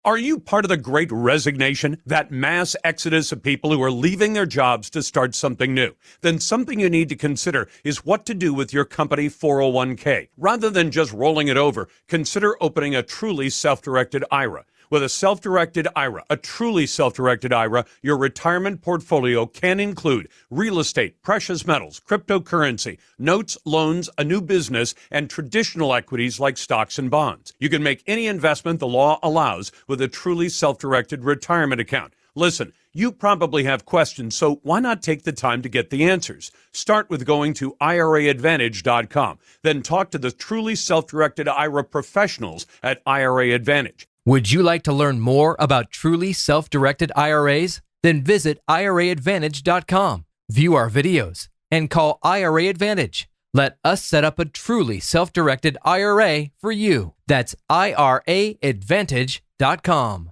Are you part of the great resignation, that mass exodus of people who are leaving their jobs to start something new? Then something you need to consider is what to do with your company 401k. Rather than just rolling it over, consider opening a truly self-directed IRA. With a self-directed IRA, a truly self-directed IRA, your retirement portfolio can include real estate, precious metals, cryptocurrency, notes, loans, a new business, and traditional equities like stocks and bonds. You can make any investment the law allows with a truly self-directed retirement account. Listen, you probably have questions, so why not take the time to get the answers? Start with going to IRAadvantage.com. Then talk to the truly self-directed IRA professionals at IRA Advantage. Would you like to learn more about truly self-directed IRAs? Then visit IRAadvantage.com, view our videos, and call IRA Advantage. Let us set up a truly self-directed IRA for you. That's IRAadvantage.com.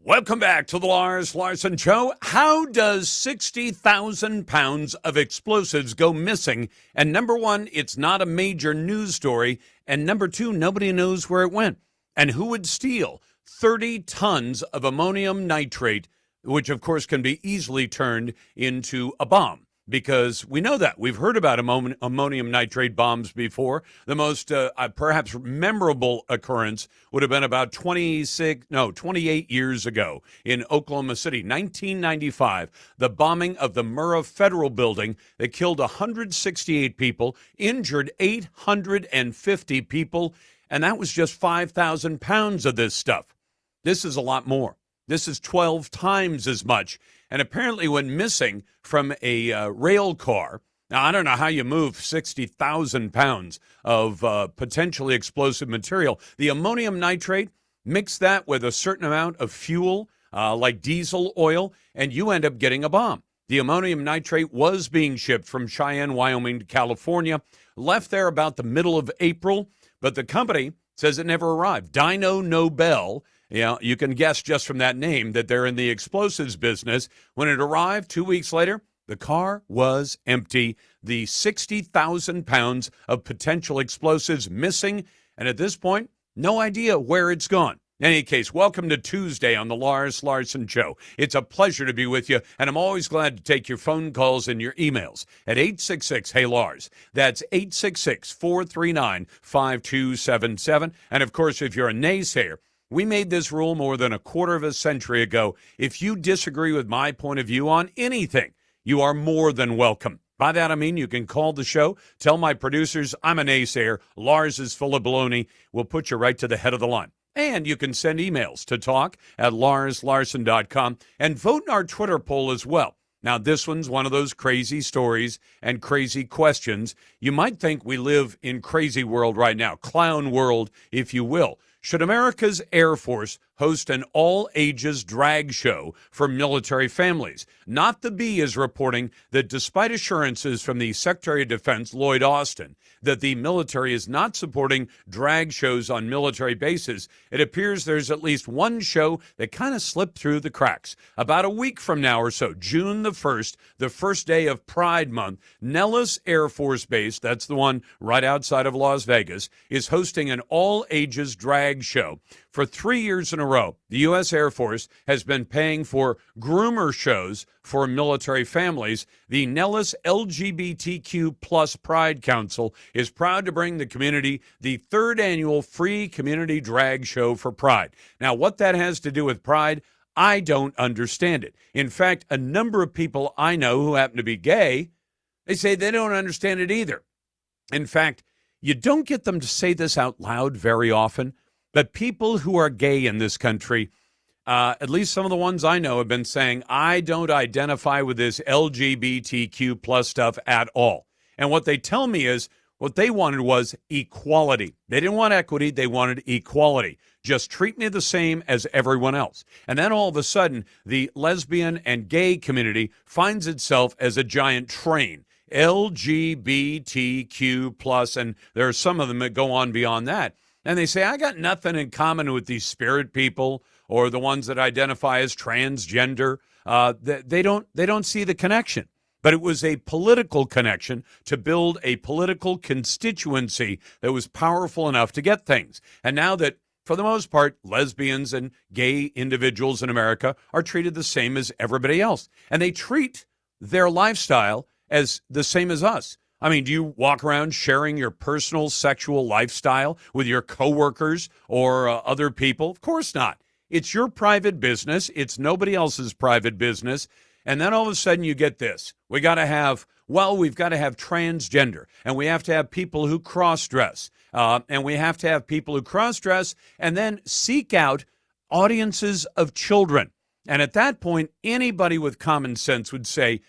Welcome back to the Lars Larson Show. How does 60,000 pounds of explosives go missing? And number one, it's not a major news story. And number two, nobody knows where it went. And who would steal 30 tons of ammonium nitrate, which of course can be easily turned into a bomb? Because we know that. We've heard about ammonium nitrate bombs before. The most perhaps memorable occurrence would have been about 28 years ago in Oklahoma City, 1995, the bombing of the Murrah Federal Building that killed 168 people, injured 850 people, and that was just 5,000 pounds of this stuff. This is a lot more. This is 12 times as much. And apparently went missing from a rail car. Now, I don't know how you move 60,000 pounds of potentially explosive material. The ammonium nitrate, mix that with a certain amount of fuel, like diesel oil, and you end up getting a bomb. The ammonium nitrate was being shipped from Cheyenne, Wyoming to California, left there about the middle of April, but the company says it never arrived. Dyno Nobel. Yeah, you can guess just from that name that they're in the explosives business. When it arrived 2 weeks later, the car was empty. The 60,000 pounds of potential explosives missing. And at this point, no idea where it's gone. In any case, welcome to Tuesday on the Lars Larson Show. It's a pleasure to be with you, and I'm always glad to take your phone calls and your emails at 866-HEY-LARS. That's 866-439-5277. And, of course, if you're a naysayer, we made this rule more than a quarter of a century ago. If you disagree with my point of view on anything, you are more than welcome. By that, I mean you can call the show, tell my producers I'm a naysayer, Lars is full of baloney. We'll put you right to the head of the line. And you can send emails to talk@larslarson.com and vote in our Twitter poll as well. Now, this one's one of those crazy stories and crazy questions. You might think we live in crazy world right now, clown world, if you will. Should America's Air Force host an all-ages drag show for military families? Not the Bee is reporting that despite assurances from the Secretary of Defense, Lloyd Austin, that the military is not supporting drag shows on military bases, it appears there's at least one show that kind of slipped through the cracks. About a week from now or so, June the 1st, the first day of Pride Month, Nellis Air Force Base, that's the one right outside of Las Vegas, is hosting an all-ages drag show. For 3 years in a row, the U.S. Air Force has been paying for groomer shows for military families. The Nellis LGBTQ plus Pride Council is proud to bring the community the third annual free community drag show for Pride. Now, what that has to do with Pride, I don't understand it. In fact, a number of people I know who happen to be gay, they say they don't understand it either. In fact, you don't get them to say this out loud very often, but people who are gay in this country, at least some of the ones I know, have been saying, I don't identify with this LGBTQ plus stuff at all. And what they tell me is what they wanted was equality. They didn't want equity. They wanted equality. Just treat me the same as everyone else. And then all of a sudden, the lesbian and gay community finds itself as a giant train. LGBTQ plus, and there are some of them that go on beyond that. And they say, I got nothing in common with these spirit people or the ones that identify as transgender. They don't see the connection. But it was a political connection to build a political constituency that was powerful enough to get things. And now that for the most part, lesbians and gay individuals in America are treated the same as everybody else. And they treat their lifestyle as the same as us. I mean, do you walk around sharing your personal sexual lifestyle with your coworkers or other people? Of course not. It's your private business. It's nobody else's private business. And then all of a sudden you get this. We've got to have transgender, and we have to have people who cross-dress, and we have to have people who cross-dress and then seek out audiences of children. And at that point, anybody with common sense would say,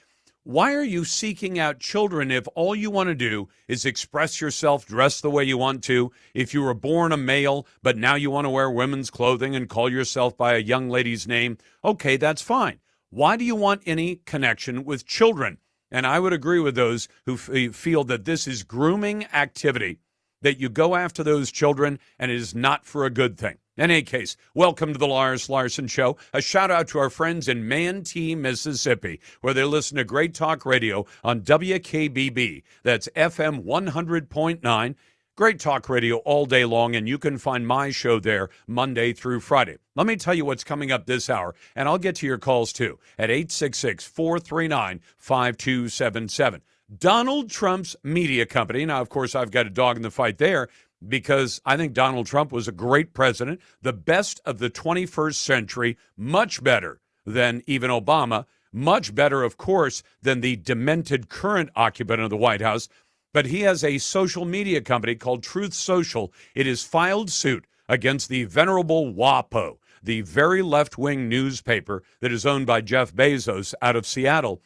why are you seeking out children if all you want to do is express yourself, dress the way you want to? If you were born a male, but now you want to wear women's clothing and call yourself by a young lady's name, okay, that's fine. Why do you want any connection with children? And I would agree with those who feel that this is grooming activity, that you go after those children, and it is not for a good thing. In any case, welcome to the Lars Larson Show. A shout out to our friends in Manatee, Mississippi, where they listen to Great Talk Radio on WKBB. That's FM 100.9. Great Talk Radio all day long, and you can find my show there Monday through Friday. Let me tell you what's coming up this hour, and I'll get to your calls too at 866-439-5277. Donald Trump's media company. Now, of course, I've got a dog in the fight there, because I think Donald Trump was a great president, the best of the 21st century, much better than even Obama, much better, of course, than the demented current occupant of the White House. But he has a social media company called Truth Social. It has filed suit against the venerable WAPO, the very left-wing newspaper that is owned by Jeff Bezos out of Seattle.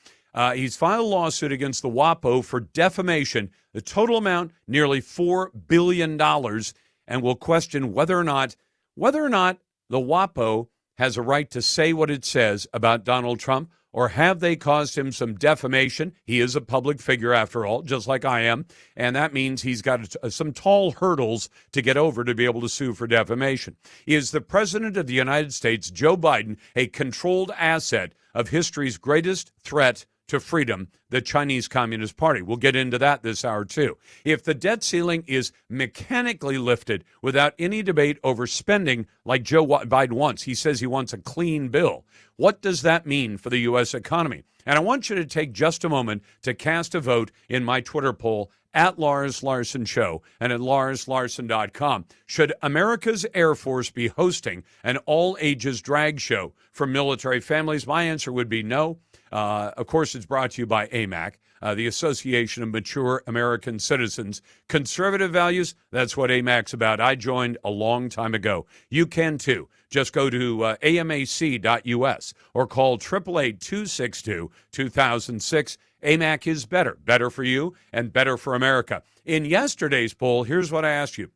He's filed a lawsuit against the WAPO for defamation. The total amount, nearly $4 billion, and will question whether or not the WAPO has a right to say what it says about Donald Trump, or have they caused him some defamation? He is a public figure, after all, just like I am, and that means he's got some tall hurdles to get over to be able to sue for defamation. Is the President of the United States, Joe Biden, a controlled asset of history's greatest threat to freedom, the Chinese Communist Party? We'll get into that this hour, too. If the debt ceiling is mechanically lifted without any debate over spending like Joe Biden wants, he says he wants a clean bill, what does that mean for the U.S. economy? And I want you to take just a moment to cast a vote in my Twitter poll at Lars Larson Show and at LarsLarson.com. Should America's Air Force be hosting an all-ages drag show for military families? My answer would be no. Of course, it's brought to you by AMAC, the Association of Mature American Citizens. Conservative values, that's what AMAC's about. I joined a long time ago. You can, too. Just go to amac.us or call 888-262-2006. AMAC is better for you and better for America. In yesterday's poll, here's what I asked you.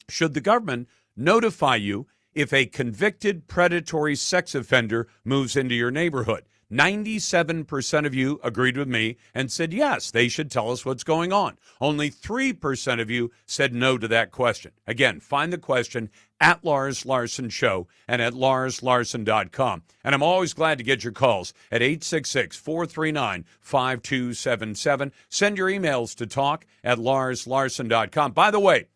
Should the government notify you if a convicted predatory sex offender moves into your neighborhood? 97% of you agreed with me and said, yes, they should tell us what's going on. Only 3% of you said no to that question. Again, find the question at Lars Larson Show and at LarsLarson.com. And I'm always glad to get your calls at 866-439-5277. Send your emails to talk at LarsLarson.com. By the way,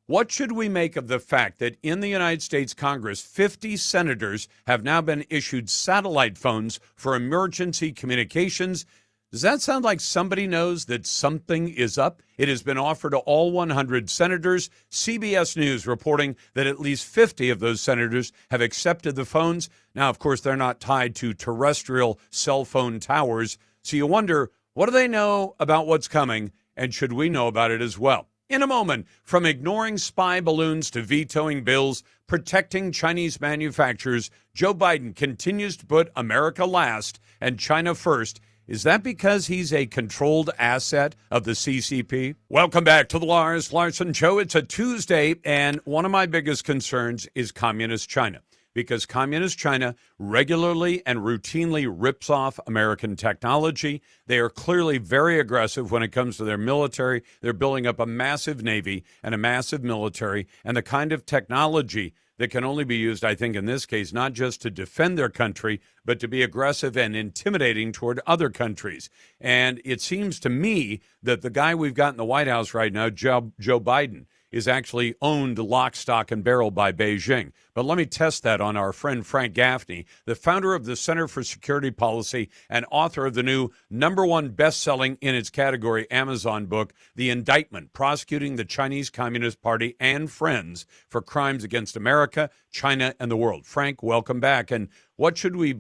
what should we make of the fact that in the United States Congress, 50 senators have now been issued satellite phones for emergency communications? Does that sound like somebody knows that something is up? It has been offered to all 100 senators. CBS News reporting that at least 50 of those senators have accepted the phones. Now, of course, they're not tied to terrestrial cell phone towers. So you wonder, what do they know about what's coming, and should we know about it as well? In a moment, from ignoring spy balloons to vetoing bills, protecting Chinese manufacturers, Joe Biden continues to put America last and China first. Is that because he's a controlled asset of the CCP? Welcome back to the Lars Larson Show. It's a Tuesday, and one of my biggest concerns is Communist China, because Communist China regularly and routinely rips off American technology. They are clearly very aggressive when it comes to their military. They're building up a massive Navy and a massive military, and the kind of technology that can only be used, I think, in this case, not just to defend their country, but to be aggressive and intimidating toward other countries. And it seems to me that the guy we've got in the White House right now, Joe Biden, is actually owned lock, stock, and barrel by Beijing. But let me test that on our friend Frank Gaffney, the founder of the Center for Security Policy and author of the new #1 best-selling in its category Amazon book, The Indictment, Prosecuting the Chinese Communist Party and Friends for Crimes Against America, China, and the World. Frank, welcome back. And what should we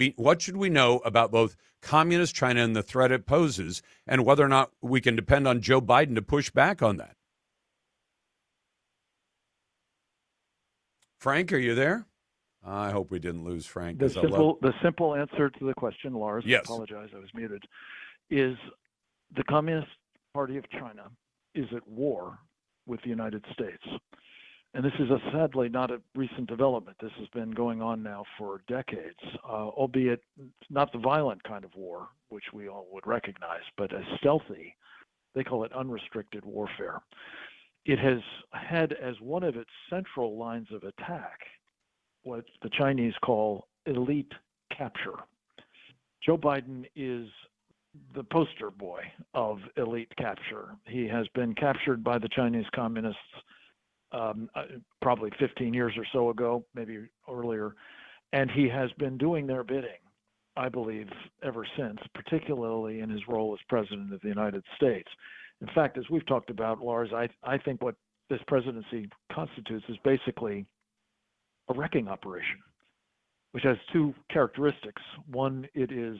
know about both communist China and the threat it poses, and whether or not we can depend on Joe Biden to push back on that? Frank, are you there? I hope we didn't lose Frank. The simple answer to the question, Lars, yes. I apologize, I was muted, is the Communist Party of China is at war with the United States. And this is sadly not a recent development. This has been going on now for decades, albeit not the violent kind of war, which we all would recognize, but a stealthy, they call it unrestricted warfare. It has had as one of its central lines of attack what the Chinese call elite capture. Joe Biden is the poster boy of elite capture. He has been captured by the Chinese communists probably 15 years or so ago, maybe earlier, and he has been doing their bidding, I believe, ever since, particularly in his role as president of the United States. In fact, as we've talked about, Lars, I think what this presidency constitutes is basically a wrecking operation, which has two characteristics. One, it is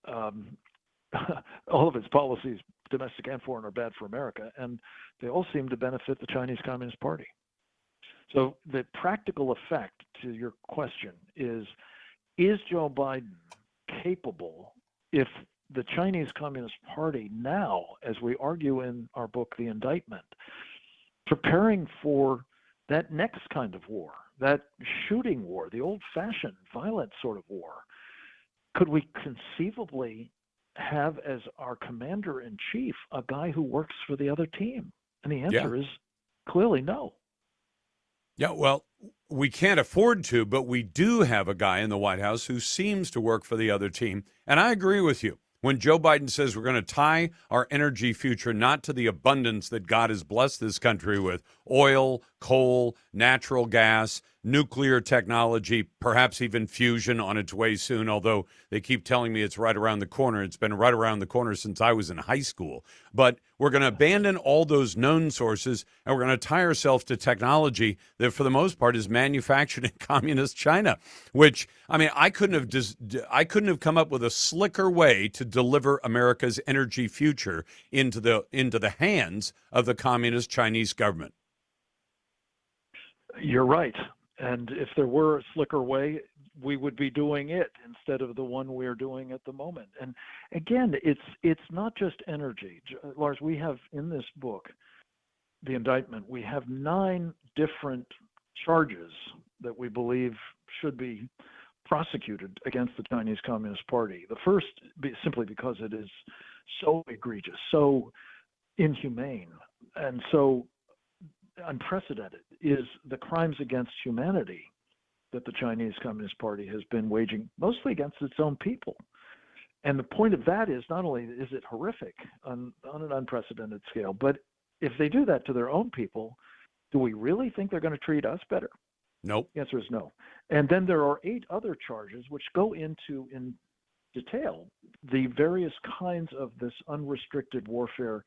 all of its policies, domestic and foreign, are bad for America, and they all seem to benefit the Chinese Communist Party. So the practical effect to your question is Joe Biden capable, if the Chinese Communist Party now, as we argue in our book, The Indictment, preparing for that next kind of war, that shooting war, the old-fashioned violent sort of war, could we conceivably have as our commander-in-chief a guy who works for the other team? And the answer is clearly no. Yeah, well, we can't afford to, but we do have a guy in the White House who seems to work for the other team. And I agree with you. When Joe Biden says we're going to tie our energy future not to the abundance that God has blessed this country with, oil, coal, natural gas, nuclear technology, perhaps even fusion on its way soon, although they keep telling me it's right around the corner. It's been right around the corner since I was in high school. But we're going to abandon all those known sources, and we're going to tie ourselves to technology that, for the most part, is manufactured in communist China, which, I mean, I couldn't have come up with a slicker way to deliver America's energy future into the hands of the communist Chinese government. You're right. And if there were a slicker way, we would be doing it instead of the one we're doing at the moment. And again, it's not just energy. Lars, we have in this book, The Indictment, we have 9 different charges that we believe should be prosecuted against the Chinese Communist Party. The first, simply because it is so egregious, so inhumane, and so unprecedented, is the crimes against humanity that the Chinese Communist Party has been waging, mostly against its own people. And the point of that is not only is it horrific on an unprecedented scale, but if they do that to their own people, do we really think they're going to treat us better? Nope. The answer is no. And then there are 8 other charges which go into, in detail, the various kinds of this unrestricted warfare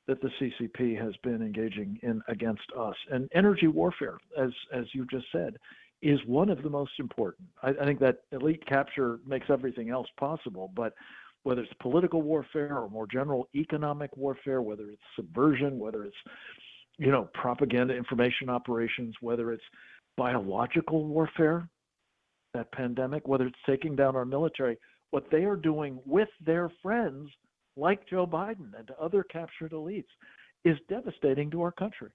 that the CCP has been engaging in against us. And energy warfare, as you just said, is one of the most important. I think that elite capture makes everything else possible, but whether it's political warfare or more general economic warfare, whether it's subversion, whether it's, propaganda, information operations, whether it's biological warfare, that pandemic, whether it's taking down our military, what they are doing with their friends like Joe Biden and other captured elites is devastating to our country.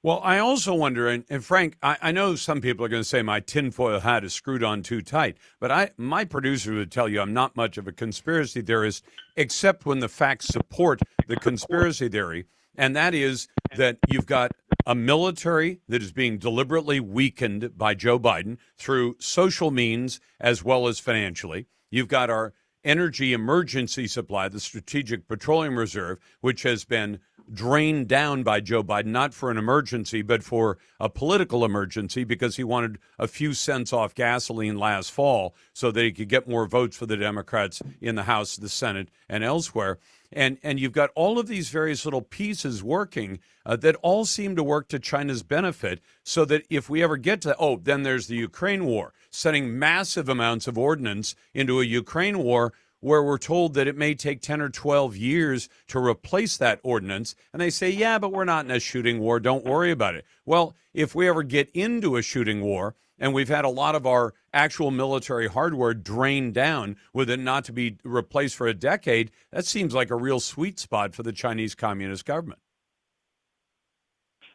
Well, I also wonder, and Frank, I know some people are going to say my tinfoil hat is screwed on too tight, but my producer would tell you I'm not much of a conspiracy theorist, except when the facts support the conspiracy theory, and that is that you've got a military that is being deliberately weakened by Joe Biden through social means as well as financially. You've got our energy emergency supply, the Strategic Petroleum Reserve, which has been drained down by Joe Biden, not for an emergency, but for a political emergency, because he wanted a few cents off gasoline last fall so that he could get more votes for the Democrats in the House, the Senate, and elsewhere. And you've got all of these various little pieces working that all seem to work to China's benefit, so that if we ever get to, then there's the Ukraine war, sending massive amounts of ordnance into a Ukraine war where we're told that it may take 10 or 12 years to replace that ordnance. And they say, yeah, but we're not in a shooting war. Don't worry about it. Well, if we ever get into a shooting war, and we've had a lot of our actual military hardware drained down with it not to be replaced for a decade, that seems like a real sweet spot for the Chinese Communist government.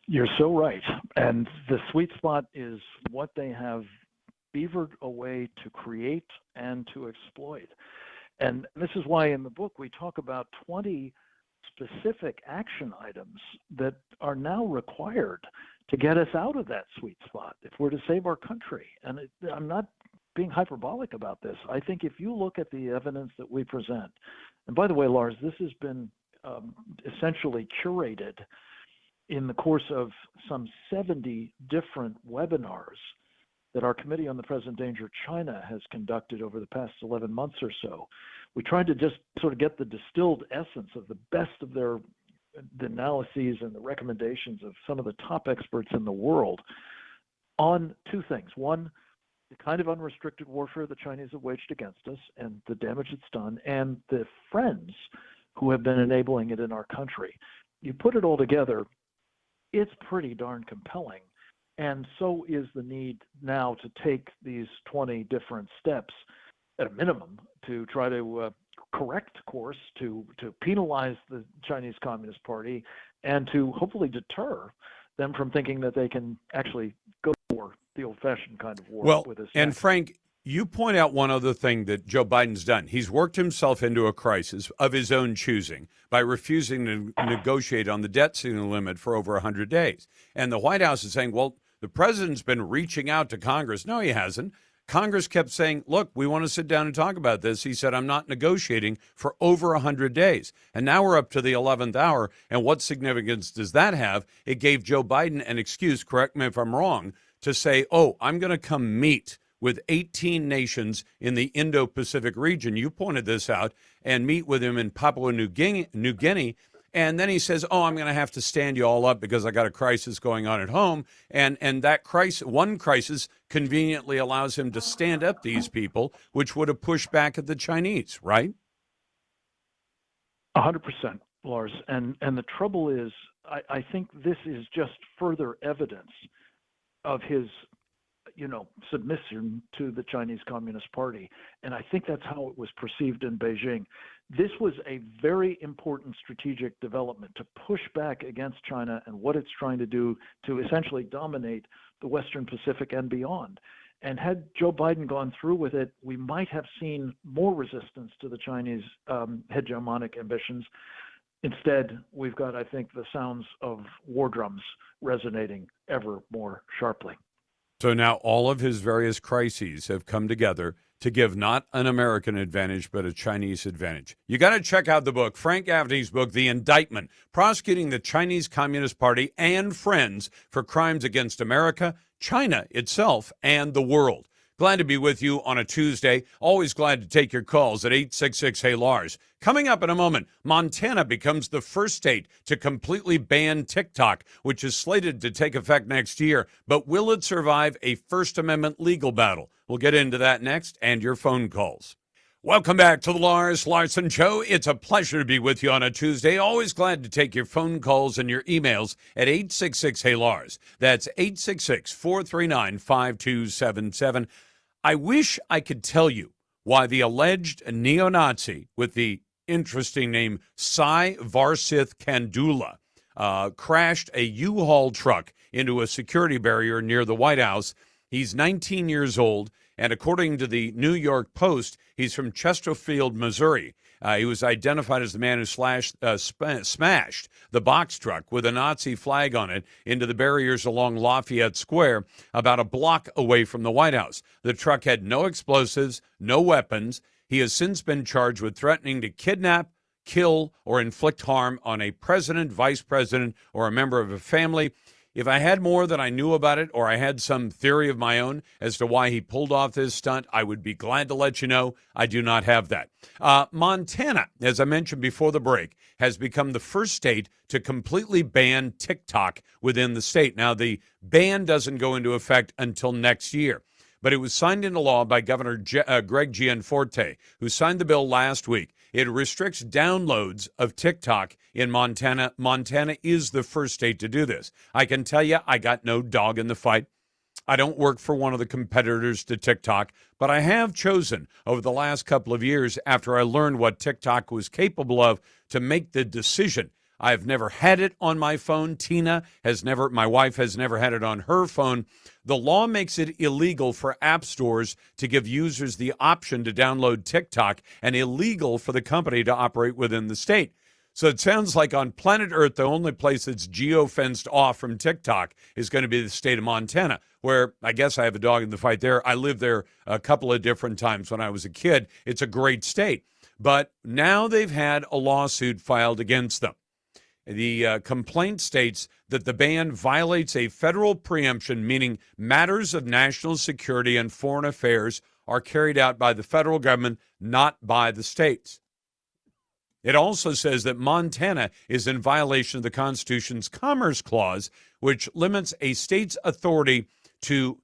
You're so right. And the sweet spot is what they have beavered away to create and to exploit. And this is why in the book we talk about 20 specific action items that are now required to get us out of that sweet spot if we're to save our country. And I'm not being hyperbolic about this. I think if you look at the evidence that we present, and by the way, Lars, this has been essentially curated in the course of some 70 different webinars that our Committee on the Present Danger China has conducted over the past 11 months or so. We tried to just sort of get the distilled essence of the best of the analyses and the recommendations of some of the top experts in the world on two things. One, the kind of unrestricted warfare the Chinese have waged against us and the damage it's done, and the friends who have been enabling it in our country. You put it all together, it's pretty darn compelling. And so is the need now to take these 20 different steps at a minimum to try to correct course, to penalize the Chinese Communist Party, and to hopefully deter them from thinking that they can actually go for the old-fashioned kind of war with us. And Frank, you point out one other thing that Joe Biden's done. He's worked himself into a crisis of his own choosing by refusing to negotiate on the debt ceiling limit for over 100 days. And the White House is saying, well, the president's been reaching out to Congress. No, he hasn't. Congress kept saying, look, we want to sit down and talk about this. He said, I'm not negotiating for over 100 days. And now we're up to the 11th hour. And what significance does that have? It gave Joe Biden an excuse, correct me if I'm wrong, to say, I'm going to come meet with 18 nations in the Indo-Pacific region. You pointed this out, and meet with him in Papua New Guinea. And then he says, I'm going to have to stand you all up because I got a crisis going on at home. And that one crisis conveniently allows him to stand up these people, which would have pushed back at the Chinese, right? 100%, Lars. And the trouble is, I think this is just further evidence of his submission to the Chinese Communist Party. And I think that's how it was perceived in Beijing. This was a very important strategic development to push back against China and what it's trying to do to essentially dominate the Western Pacific and beyond. And had Joe Biden gone through with it, we might have seen more resistance to the Chinese hegemonic ambitions. Instead, we've got, I think, the sounds of war drums resonating ever more sharply. So now all of his various crises have come together to give not an American advantage, but a Chinese advantage. You got to check out the book, Frank Gaffney's book, The Indictment, Prosecuting the Chinese Communist Party and Friends for Crimes Against America, China itself, and the world. Glad to be with you on a Tuesday. Always glad to take your calls at 866-HEY-LARS. Coming up in a moment, Montana becomes the first state to completely ban TikTok, which is slated to take effect next year. But will it survive a First Amendment legal battle? We'll get into that next, and your phone calls. Welcome back to the Lars Larson Show. It's a pleasure to be with you on a Tuesday. Always glad to take your phone calls and your emails at 866-HEY-LARS. That's 866-439-5277. I wish I could tell you why the alleged neo-Nazi with the interesting name Cy Varsith Kandula crashed a U-Haul truck into a security barrier near the White House. He's 19 years old, and according to the New York Post, he's from Chesterfield, Missouri. He was identified as the man who smashed the box truck with a Nazi flag on it into the barriers along Lafayette Square, about a block away from the White House. The truck had no explosives, no weapons. He has since been charged with threatening to kidnap, kill or inflict harm on a president, vice president, or a member of a family. If I had more that I knew about it, or I had some theory of my own as to why he pulled off this stunt, I would be glad to let you know. I do not have that. Montana, as I mentioned before the break, has become the first state to completely ban TikTok within the state. Now, the ban doesn't go into effect until next year, but it was signed into law by Governor Greg Gianforte, who signed the bill last week. It restricts downloads of TikTok in Montana. Montana is the first state to do this. I can tell you, I got no dog in the fight. I don't work for one of the competitors to TikTok, but I have chosen over the last couple of years, after I learned what TikTok was capable of, to make the decision. I've never had it on my phone. My wife has never had it on her phone. The law makes it illegal for app stores to give users the option to download TikTok and illegal for the company to operate within the state. So it sounds like on planet Earth, the only place that's geo-fenced off from TikTok is going to be the state of Montana, where I guess I have a dog in the fight there. I lived there a couple of different times when I was a kid. It's a great state. But now they've had a lawsuit filed against them. The complaint states that the ban violates a federal preemption, meaning matters of national security and foreign affairs are carried out by the federal government, not by the states. It also says that Montana is in violation of the Constitution's Commerce Clause, which limits a state's authority to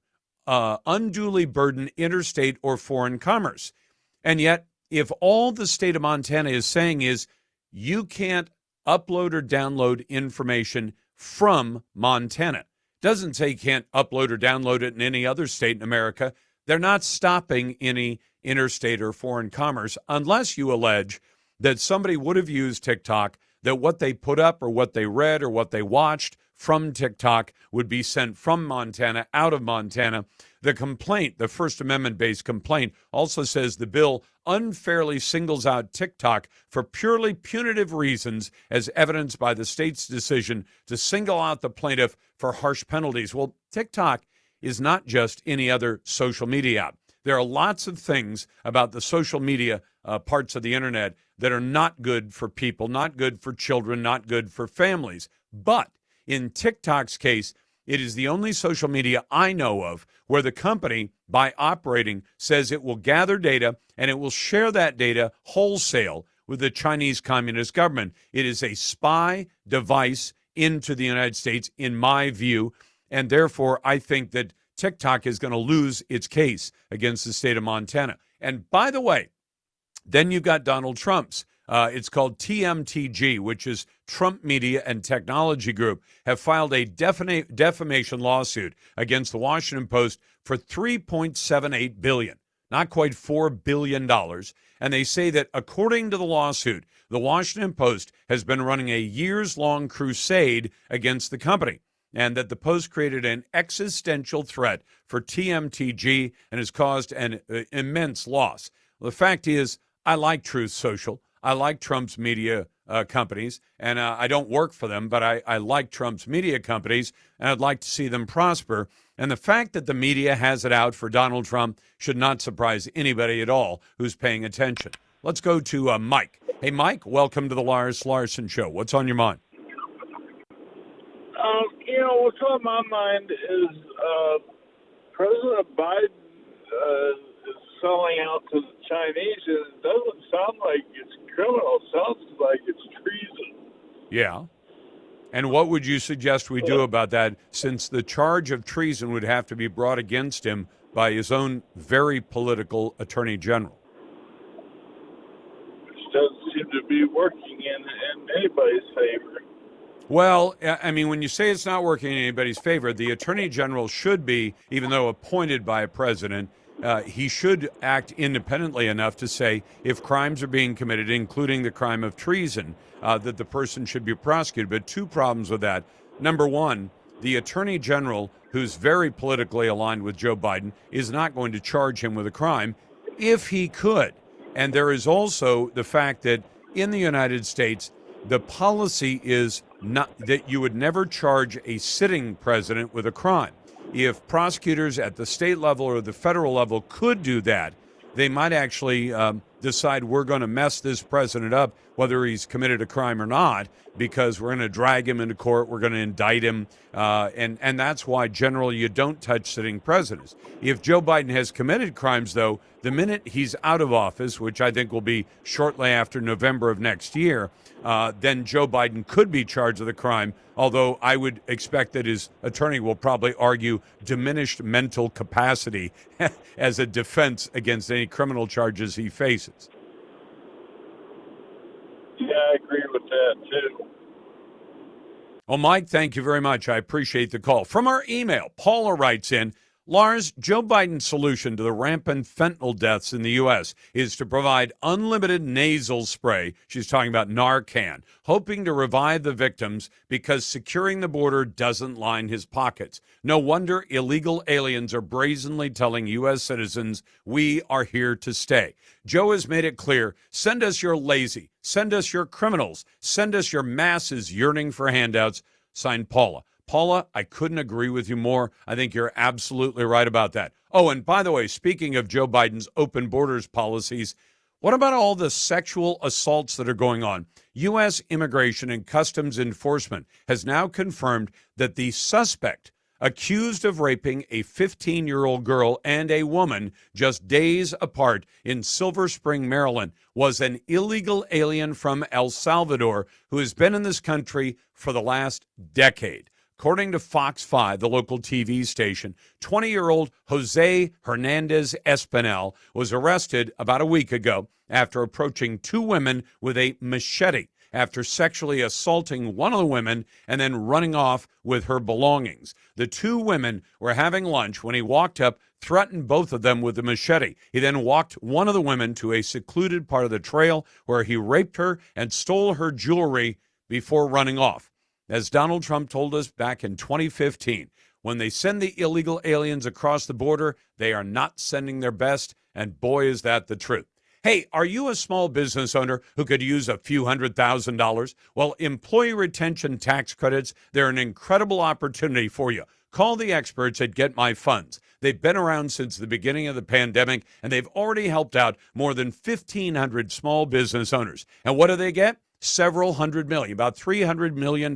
unduly burden interstate or foreign commerce. And yet, if all the state of Montana is saying is you can't upload or download information from Montana. Doesn't say you can't upload or download it in any other state in America. They're not stopping any interstate or foreign commerce unless you allege that somebody would have used TikTok, that what they put up or what they read or what they watched from TikTok would be sent from Montana out of Montana. The complaint, the First Amendment-based complaint, also says the bill unfairly singles out TikTok for purely punitive reasons, as evidenced by the state's decision to single out the plaintiff for harsh penalties. Well, TikTok is not just any other social media app. There are lots of things about the social media parts of the internet that are not good for people, not good for children, not good for families. But in TikTok's case, it is the only social media I know of where the company, by operating, says it will gather data and it will share that data wholesale with the Chinese Communist government. It is a spy device into the United States, in my view, and therefore I think that TikTok is going to lose its case against the state of Montana. And by the way, then you've got Donald Trump's. It's called TMTG, which is Trump Media and Technology Group, have filed a defamation lawsuit against the Washington Post for $3.78 billion, not quite $4 billion. And they say that according to the lawsuit, the Washington Post has been running a years-long crusade against the company, and that the Post created an existential threat for TMTG and has caused an immense loss. Well, the fact is, I like Truth Social. I like Trump's media companies, and I don't work for them, but I like Trump's media companies, and I'd like to see them prosper. And the fact that the media has it out for Donald Trump should not surprise anybody at all who's paying attention. Let's go to Mike. Hey, Mike, welcome to the Lars Larson Show. What's on your mind? What's on my mind is President Biden is selling out to the Chinese, and it doesn't sound like it's criminal. It sounds like it's treason. Yeah. And what would you suggest we do about that, since the charge of treason would have to be brought against him by his own very political attorney general? Which doesn't seem to be working in anybody's favor. Well, I mean, when you say it's not working in anybody's favor, the attorney general should be, even though appointed by a president, he should act independently enough to say if crimes are being committed, including the crime of treason, that the person should be prosecuted. But two problems with that. Number one, the attorney general, who's very politically aligned with Joe Biden, is not going to charge him with a crime if he could. And there is also the fact that in the United States, the policy is not that you would never charge a sitting president with a crime. If prosecutors at the state level or the federal level could do that, they might actually decide we're going to mess this president up, whether he's committed a crime or not, because we're going to drag him into court, we're going to indict him, and that's why generally you don't touch sitting presidents. If Joe Biden has committed crimes, though, the minute he's out of office, which I think will be shortly after November of next year, then Joe Biden could be charged with a crime, although I would expect that his attorney will probably argue diminished mental capacity as a defense against any criminal charges he faces. Yeah, I agree with that, too. Well, Mike, thank you very much. I appreciate the call. From our email, Paula writes in, Lars, Joe Biden's solution to the rampant fentanyl deaths in the U.S. is to provide unlimited nasal spray. She's talking about Narcan, hoping to revive the victims because securing the border doesn't line his pockets. No wonder illegal aliens are brazenly telling U.S. citizens, we are here to stay. Joe has made it clear, send us your lazy, send us your criminals, send us your masses yearning for handouts. Signed, Paula. Paula, I couldn't agree with you more. I think you're absolutely right about that. Oh, and by the way, speaking of Joe Biden's open borders policies, what about all the sexual assaults that are going on? U.S. Immigration and Customs Enforcement has now confirmed that the suspect accused of raping a 15-year-old girl and a woman just days apart in Silver Spring, Maryland, was an illegal alien from El Salvador who has been in this country for the last decade. According to Fox 5, the local TV station, 20-year-old Jose Hernandez Espinal was arrested about a week ago after approaching two women with a machete after sexually assaulting one of the women and then running off with her belongings. The two women were having lunch when he walked up, threatened both of them with the machete. He then walked one of the women to a secluded part of the trail where he raped her and stole her jewelry before running off. As Donald Trump told us back in 2015, when they send the illegal aliens across the border, they are not sending their best, and boy, is that the truth. Hey, are you a small business owner who could use a few $100,000? Well, employee retention tax credits, they're an incredible opportunity for you. Call the experts at Get My Funds. They've been around since the beginning of the pandemic, and they've already helped out more than 1,500 small business owners. And what do they get? Several hundred million, about $300 million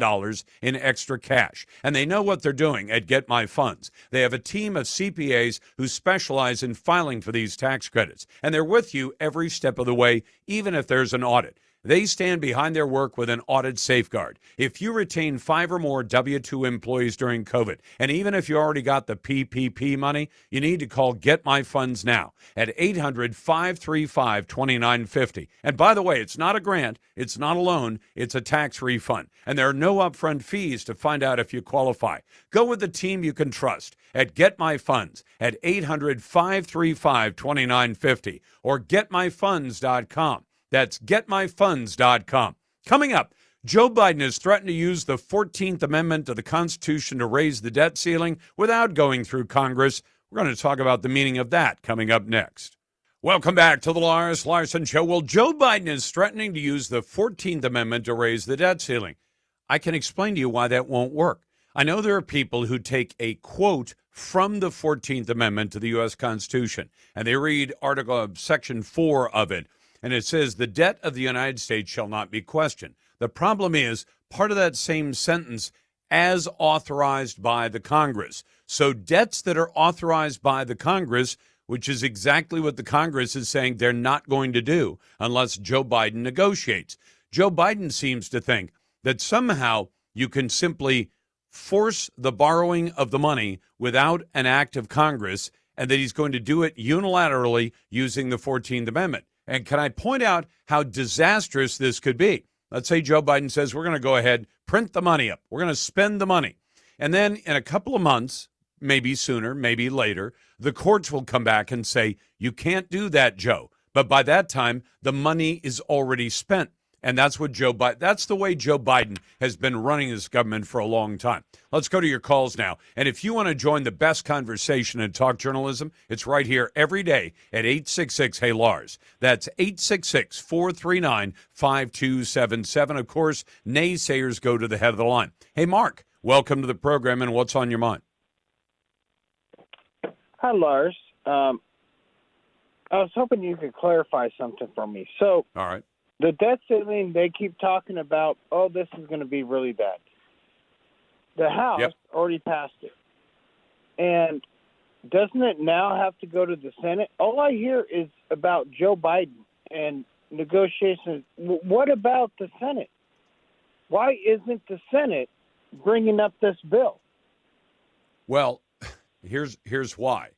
in extra cash. And they know what they're doing at Get My Funds. They have a team of CPAs who specialize in filing for these tax credits. And they're with you every step of the way, even if there's an audit. They stand behind their work with an audit safeguard. If you retain 5 or more W-2 employees during COVID, and even if you already got the PPP money, you need to call Get My Funds now at 800-535-2950. And by the way, it's not a grant, it's not a loan, it's a tax refund. And there are no upfront fees to find out if you qualify. Go with the team you can trust at Get My Funds at 800-535-2950 or getmyfunds.com. That's getmyfunds.com. Coming up, Joe Biden has threatened to use the 14th Amendment to the Constitution to raise the debt ceiling without going through Congress. We're going to talk about the meaning of that coming up next. Welcome back to the Lars Larson Show. Well, Joe Biden is threatening to use the 14th Amendment to raise the debt ceiling. I can explain to you why that won't work. I know there are people who take a quote from the 14th Amendment to the U.S. Constitution, and they read Section 4 of it. And it says, the debt of the United States shall not be questioned. The problem is part of that same sentence, as authorized by the Congress. So debts that are authorized by the Congress, which is exactly what the Congress is saying they're not going to do unless Joe Biden negotiates. Joe Biden seems to think that somehow you can simply force the borrowing of the money without an act of Congress, and that he's going to do it unilaterally using the 14th Amendment. And can I point out how disastrous this could be? Let's say Joe Biden says, we're going to go ahead, print the money up. We're going to spend the money. And then in a couple of months, maybe sooner, maybe later, the courts will come back and say, you can't do that, Joe. But by that time, the money is already spent. And that's what that's the way Joe Biden has been running this government for a long time. Let's go to your calls now. And if you want to join the best conversation in talk journalism, it's right here every day at 866-HEY-LARS. That's 866-439-5277. Of course, naysayers go to the head of the line. Hey, Mark, welcome to the program, and what's on your mind? Hi, Lars. I was hoping you could clarify something for me. So All right. the debt ceiling, they keep talking about, oh, this is going to be really bad. The House already passed it. And doesn't it now have to go to the Senate? All I hear is about Joe Biden and negotiations. What about the Senate? Why isn't the Senate bringing up this bill? Well, here's why.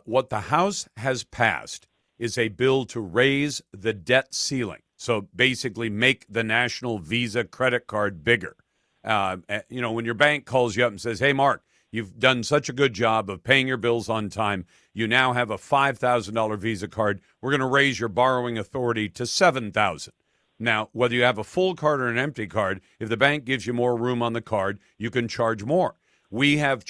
What the House has passed is a bill to raise the debt ceiling. So basically make the national Visa credit card bigger. When your bank calls you up and says, hey, Mark, you've done such a good job of paying your bills on time. You now have a $5,000 Visa card. We're going to raise your borrowing authority to $7,000. Now, whether you have a full card or an empty card, if the bank gives you more room on the card, you can charge more. We have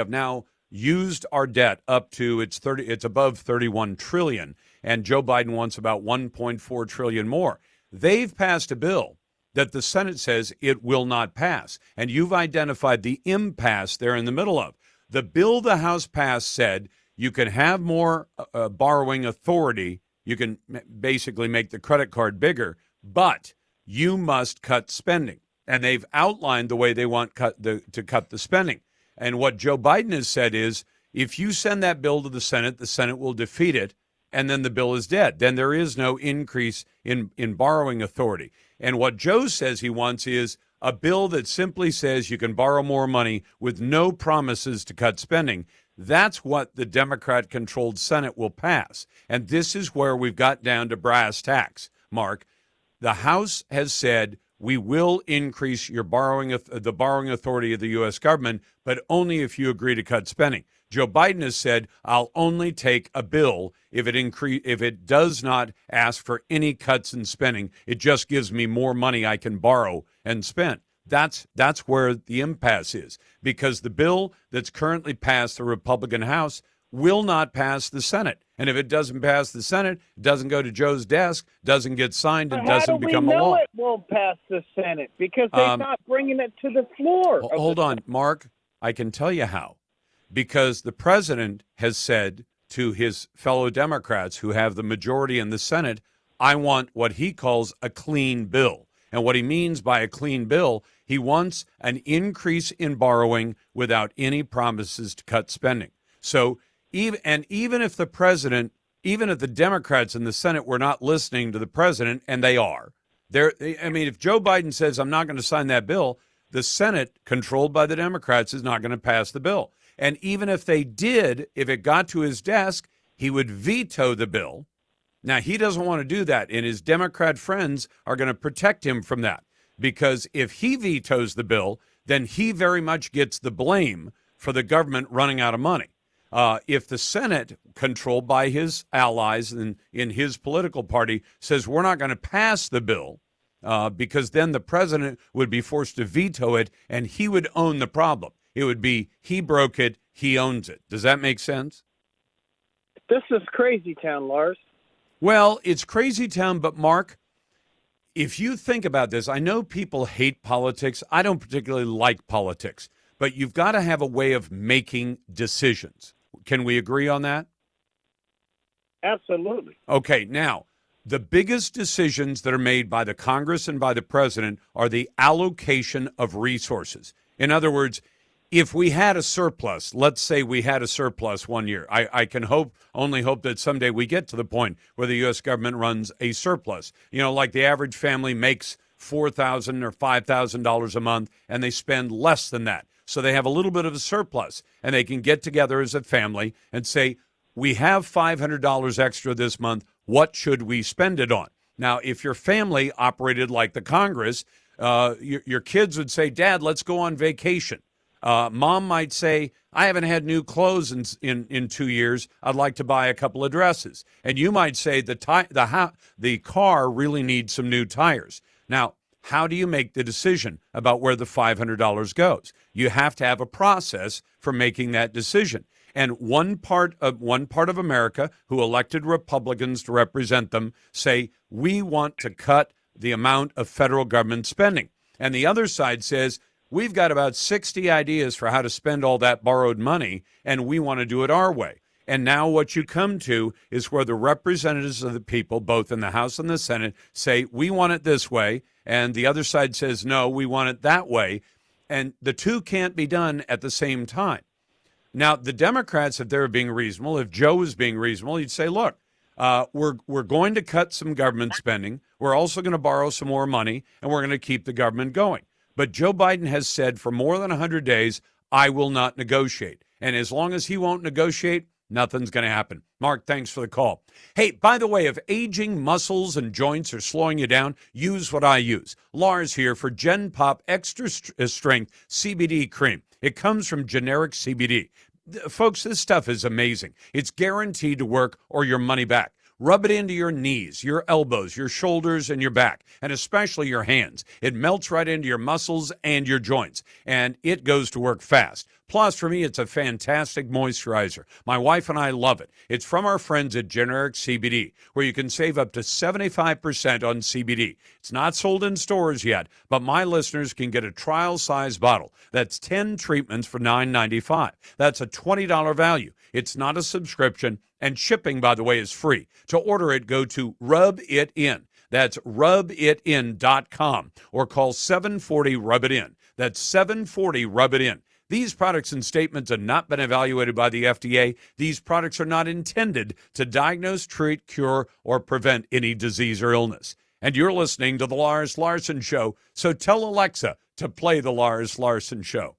now used our debt up to it's above 31 trillion, and Joe Biden wants about 1.4 trillion more. They've passed a bill that the Senate says it will not pass, and you've identified the impasse they're in the middle of. The bill the House passed said you can have more borrowing authority. You can basically make the credit card bigger, but you must cut spending. And they've outlined the way they want to cut the spending. And what Joe Biden has said is, if you send that bill to the Senate will defeat it, and then the bill is dead. Then there is no increase in borrowing authority. And what Joe says he wants is a bill that simply says you can borrow more money with no promises to cut spending. That's what the Democrat-controlled Senate will pass. And this is where we've got down to brass tacks, Mark. The House has said we will increase your the borrowing authority of the U.S. government, but only if you agree to cut spending. Joe Biden has said, I'll only take a bill if it does not ask for any cuts in spending. It just gives me more money I can borrow and spend. That's where the impasse is, because the bill that's currently passed the Republican House will not pass the Senate. And if it doesn't pass the Senate, it doesn't go to Joe's desk, doesn't get signed, and doesn't become a law. How do we know it won't pass the Senate? Because they're not bringing it to the floor. Hold on, Mark. I can tell you how. Because the president has said to his fellow Democrats who have the majority in the Senate, I want what he calls a clean bill. And what he means by a clean bill, he wants an increase in borrowing without any promises to cut spending. So even if the president, even if the Democrats in the Senate were not listening to the president, and they are, if Joe Biden says, I'm not going to sign that bill, the Senate, controlled by the Democrats, is not going to pass the bill. And even if they did, if it got to his desk, he would veto the bill. Now, he doesn't want to do that, and his Democrat friends are going to protect him from that, because if he vetoes the bill, then he very much gets the blame for the government running out of money. If the Senate, controlled by his allies in his political party, says we're not going to pass the bill, because then the president would be forced to veto it, and he would own the problem. It would be he broke it, he owns it. Does that make sense? This is crazy town, Lars. Well, it's crazy town, but Mark, if you think about this, I know people hate politics. I don't particularly like politics, but you've got to have a way of making decisions. Can we agree on that? Absolutely. Okay, now, the biggest decisions that are made by the Congress and by the president are the allocation of resources. In other words, if we had a surplus, let's say we had a surplus one year, I can only hope that someday we get to the point where the U.S. government runs a surplus. Like the average family makes $4,000 or $5,000 a month, and they spend less than that. So they have a little bit of a surplus, and they can get together as a family and say, we have $500 extra this month. What should we spend it on? Now, if your family operated like the Congress, your kids would say, Dad, let's go on vacation. Mom might say, I haven't had new clothes in 2 years. I'd like to buy a couple of dresses. And you might say the car really needs some new tires. Now, how do you make the decision about where the $500 goes? You have to have a process for making that decision. And one part of America who elected Republicans to represent them say, we want to cut the amount of federal government spending. And the other side says, we've got about 60 ideas for how to spend all that borrowed money, and we want to do it our way. And now what you come to is where the representatives of the people, both in the House and the Senate, say, we want it this way. And the other side says, no, we want it that way. And the two can't be done at the same time. Now, the Democrats, if they're being reasonable, if Joe is being reasonable, he'd say, look, we're going to cut some government spending. We're also going to borrow some more money, and we're going to keep the government going. But Joe Biden has said for more than 100 days, I will not negotiate. And as long as he won't negotiate, nothing's going to happen. Mark, thanks for the call. Hey, by the way, if aging muscles and joints are slowing you down, use what I use. Lars here for Gen Pop Extra Strength CBD Cream. It comes from generic CBD. Folks, this stuff is amazing. It's guaranteed to work or your money back. Rub it into your knees, your elbows, your shoulders, and your back, and especially your hands. It melts right into your muscles and your joints, and it goes to work fast. Plus, for me, it's a fantastic moisturizer. My wife and I love it. It's from our friends at Generic CBD, where you can save up to 75% on CBD. It's not sold in stores yet, but my listeners can get a trial-size bottle. That's 10 treatments for $9.95. That's a $20 value. It's not a subscription, and shipping, by the way, is free. To order it, go to Rub It In. That's rubitin.com, or call 740-RUB-IT-IN. That's 740-RUB-IT-IN. These products and statements have not been evaluated by the FDA. These products are not intended to diagnose, treat, cure, or prevent any disease or illness. And you're listening to The Lars Larson Show, so tell Alexa to play The Lars Larson Show.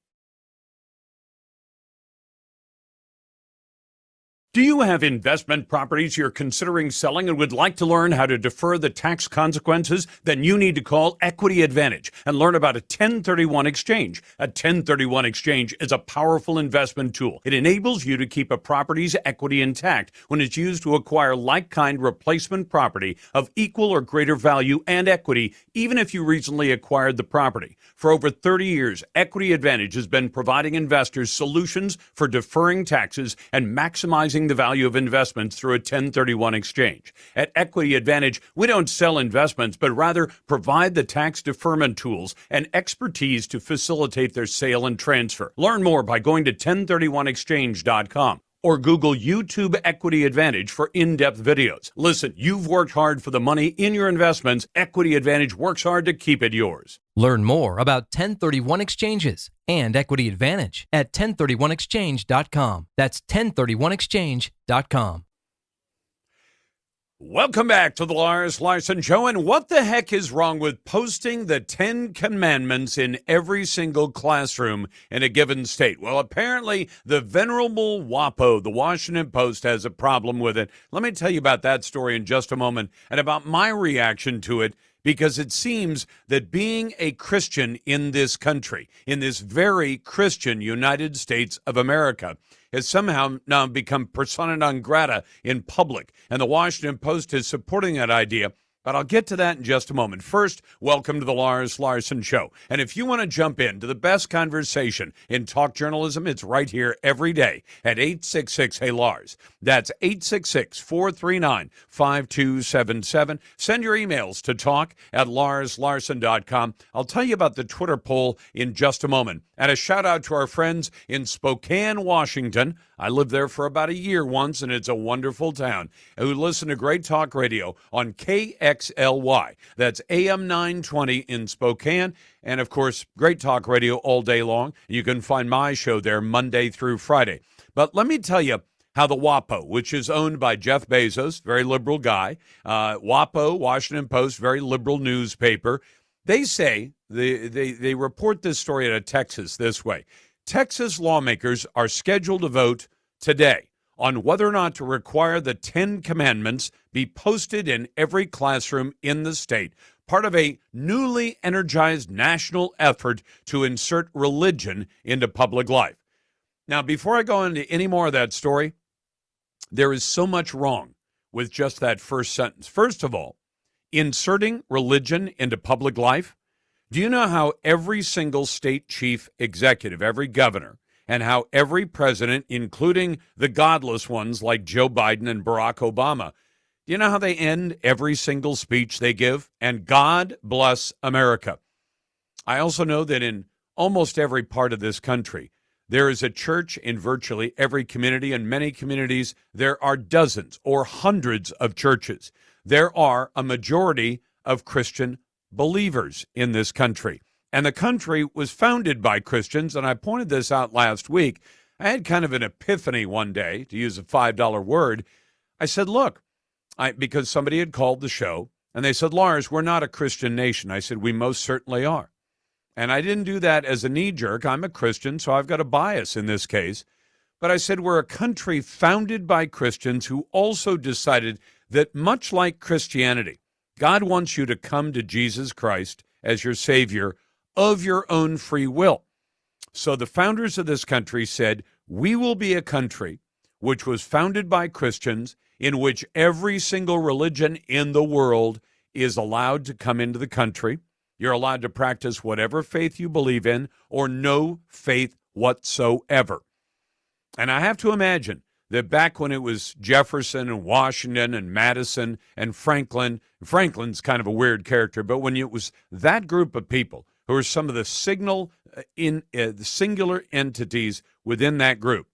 Do you have investment properties you're considering selling and would like to learn how to defer the tax consequences? Then you need to call Equity Advantage and learn about a 1031 exchange. A 1031 exchange is a powerful investment tool. It enables you to keep a property's equity intact when it's used to acquire like-kind replacement property of equal or greater value and equity, even if you recently acquired the property. For over 30 years, Equity Advantage has been providing investors solutions for deferring taxes and maximizing the value of investments through a 1031 exchange. At Equity Advantage, we don't sell investments, but rather provide the tax deferment tools and expertise to facilitate their sale and transfer. Learn more by going to 1031exchange.com. or Google YouTube Equity Advantage for in-depth videos. Listen, you've worked hard for the money in your investments. Equity Advantage works hard to keep it yours. Learn more about 1031 exchanges and Equity Advantage at 1031exchange.com. That's 1031exchange.com. Welcome back to the Lars Larson Show. And what the heck is wrong with posting the 10 commandments in every single classroom in a given state? Well, apparently the venerable WAPO, the Washington Post, has a problem with it. Let me tell you about that story in just a moment and about my reaction to it, because it seems that being a Christian in this country, in this very Christian United States of America, has somehow now become persona non grata in public. And the Washington Post is supporting that idea. But I'll get to that in just a moment. First, welcome to the Lars Larson Show. And if you want to jump into the best conversation in talk journalism, it's right here every day at 866-HEY-LARS. That's 866-439-5277. Send your emails to talk@larslarson.com. I'll tell you about the Twitter poll in just a moment. And a shout out to our friends in Spokane, Washington. I lived there for about a year once, and it's a wonderful town, who listen to great talk radio on KXLY. That's AM 920 in Spokane. And, of course, great talk radio all day long. You can find my show there Monday through Friday. But let me tell you how the WAPO, which is owned by Jeff Bezos, very liberal guy, WAPO, Washington Post, very liberal newspaper, they say, they report this story out of Texas this way. Texas lawmakers are scheduled to vote today on whether or not to require the 10 Commandments be posted in every classroom in the state, part of a newly energized national effort to insert religion into public life. Now, before I go into any more of that story, there is so much wrong with just that first sentence. First of all, inserting religion into public life. Do you know how every single state chief executive, every governor, and how every president, including the godless ones like Joe Biden and Barack Obama, do you know how they end every single speech they give? And God bless America. I also know that in almost every part of this country, There is a church in virtually every community. In many communities, there are dozens or hundreds of churches. There are a majority of Christian believers in this country. And the country was founded by Christians, and I pointed this out last week. I had kind of an epiphany one day, to use a $5 word. I said, look, because somebody had called the show, and they said, Lars, we're not a Christian nation. I said, we most certainly are. And I didn't do that as a knee-jerk. I'm a Christian, so I've got a bias in this case. But I said we're a country founded by Christians who also decided that much like Christianity, God wants you to come to Jesus Christ as your Savior of your own free will. So the founders of this country said, we will be a country which was founded by Christians in which every single religion in the world is allowed to come into the country. You're allowed to practice whatever faith you believe in or no faith whatsoever. And I have to imagine that back when it was Jefferson and Washington and Madison and Franklin, Franklin's kind of a weird character, but when it was that group of people who were some of the singular entities within that group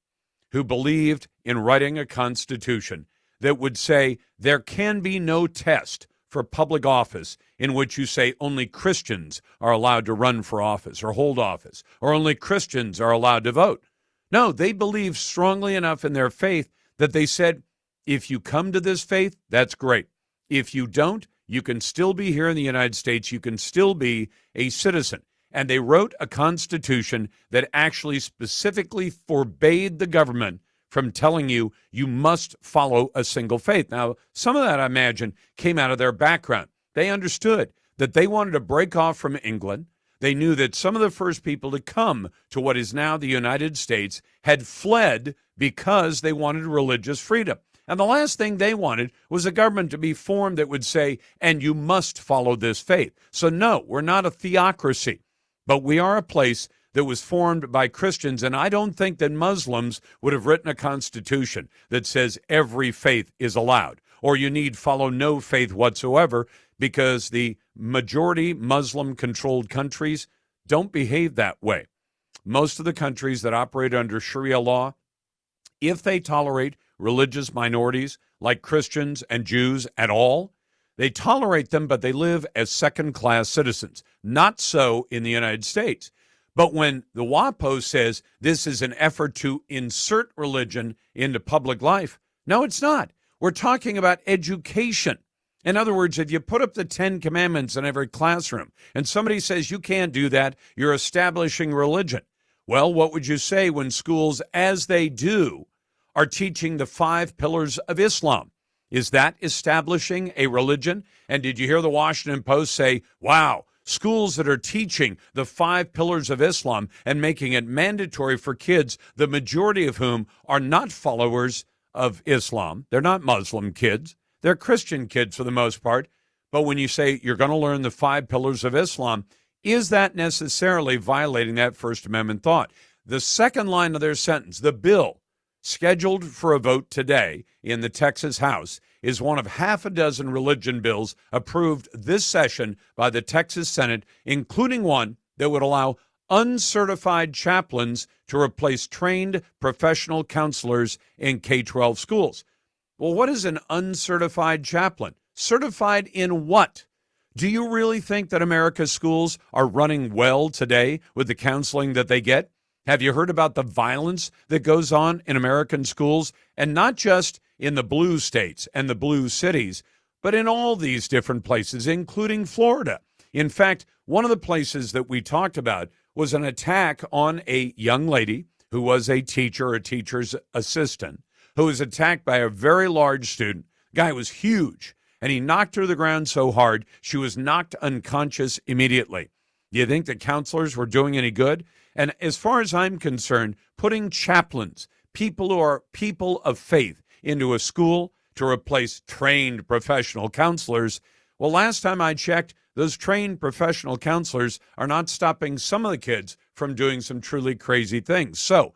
who believed in writing a constitution that would say there can be no test for public office in which you say only Christians are allowed to run for office or hold office, or only Christians are allowed to vote. No, they believed strongly enough in their faith that they said, if you come to this faith, that's great. If you don't, you can still be here in the United States. You can still be a citizen. And they wrote a constitution that actually specifically forbade the government from telling you you must follow a single faith. Now, some of that, I imagine, came out of their background. They understood that they wanted to break off from England. They knew that some of the first people to come to what is now the United States had fled because they wanted religious freedom. And the last thing they wanted was a government to be formed that would say, and you must follow this faith. So no, we're not a theocracy, but we are a place that was formed by Christians, and I don't think that Muslims would have written a constitution that says every faith is allowed, or you need follow no faith whatsoever, because the majority Muslim-controlled countries don't behave that way. Most of the countries that operate under Sharia law, if they tolerate religious minorities like Christians and Jews at all, they tolerate them, but they live as second-class citizens. Not so in the United States. But when the WAPO says this is an effort to insert religion into public life, no, it's not. We're talking about education. In other words, if you put up the 10 Commandments in every classroom and somebody says you can't do that, you're establishing religion. Well, what would you say when schools, as they do, are teaching the 5 pillars of Islam? Is that establishing a religion? And did you hear the Washington Post say, wow, schools that are teaching the 5 pillars of Islam and making it mandatory for kids, the majority of whom are not followers of Islam. They're not Muslim kids. They're Christian kids for the most part. But when you say you're going to learn the 5 pillars of Islam, is that necessarily violating that First Amendment thought? The second line of their sentence, the bill scheduled for a vote today in the Texas House, is one of half a dozen religion bills approved this session by the Texas Senate, including one that would allow uncertified chaplains to replace trained professional counselors in K-12 schools. Well, what is an uncertified chaplain? Certified in what? Do you really think that America's schools are running well today with the counseling that they get? Have you heard about the violence that goes on in American schools? And not just in the blue states and the blue cities, but in all these different places, including Florida. In fact, one of the places that we talked about was an attack on a young lady who was a teacher, a teacher's assistant, who was attacked by a very large student. The guy was huge, and he knocked her to the ground so hard, she was knocked unconscious immediately. Do you think the counselors were doing any good? And as far as I'm concerned, putting chaplains, people who are people of faith, into a school to replace trained professional counselors, well, last time I checked, those trained professional counselors are not stopping some of the kids from doing some truly crazy things. So,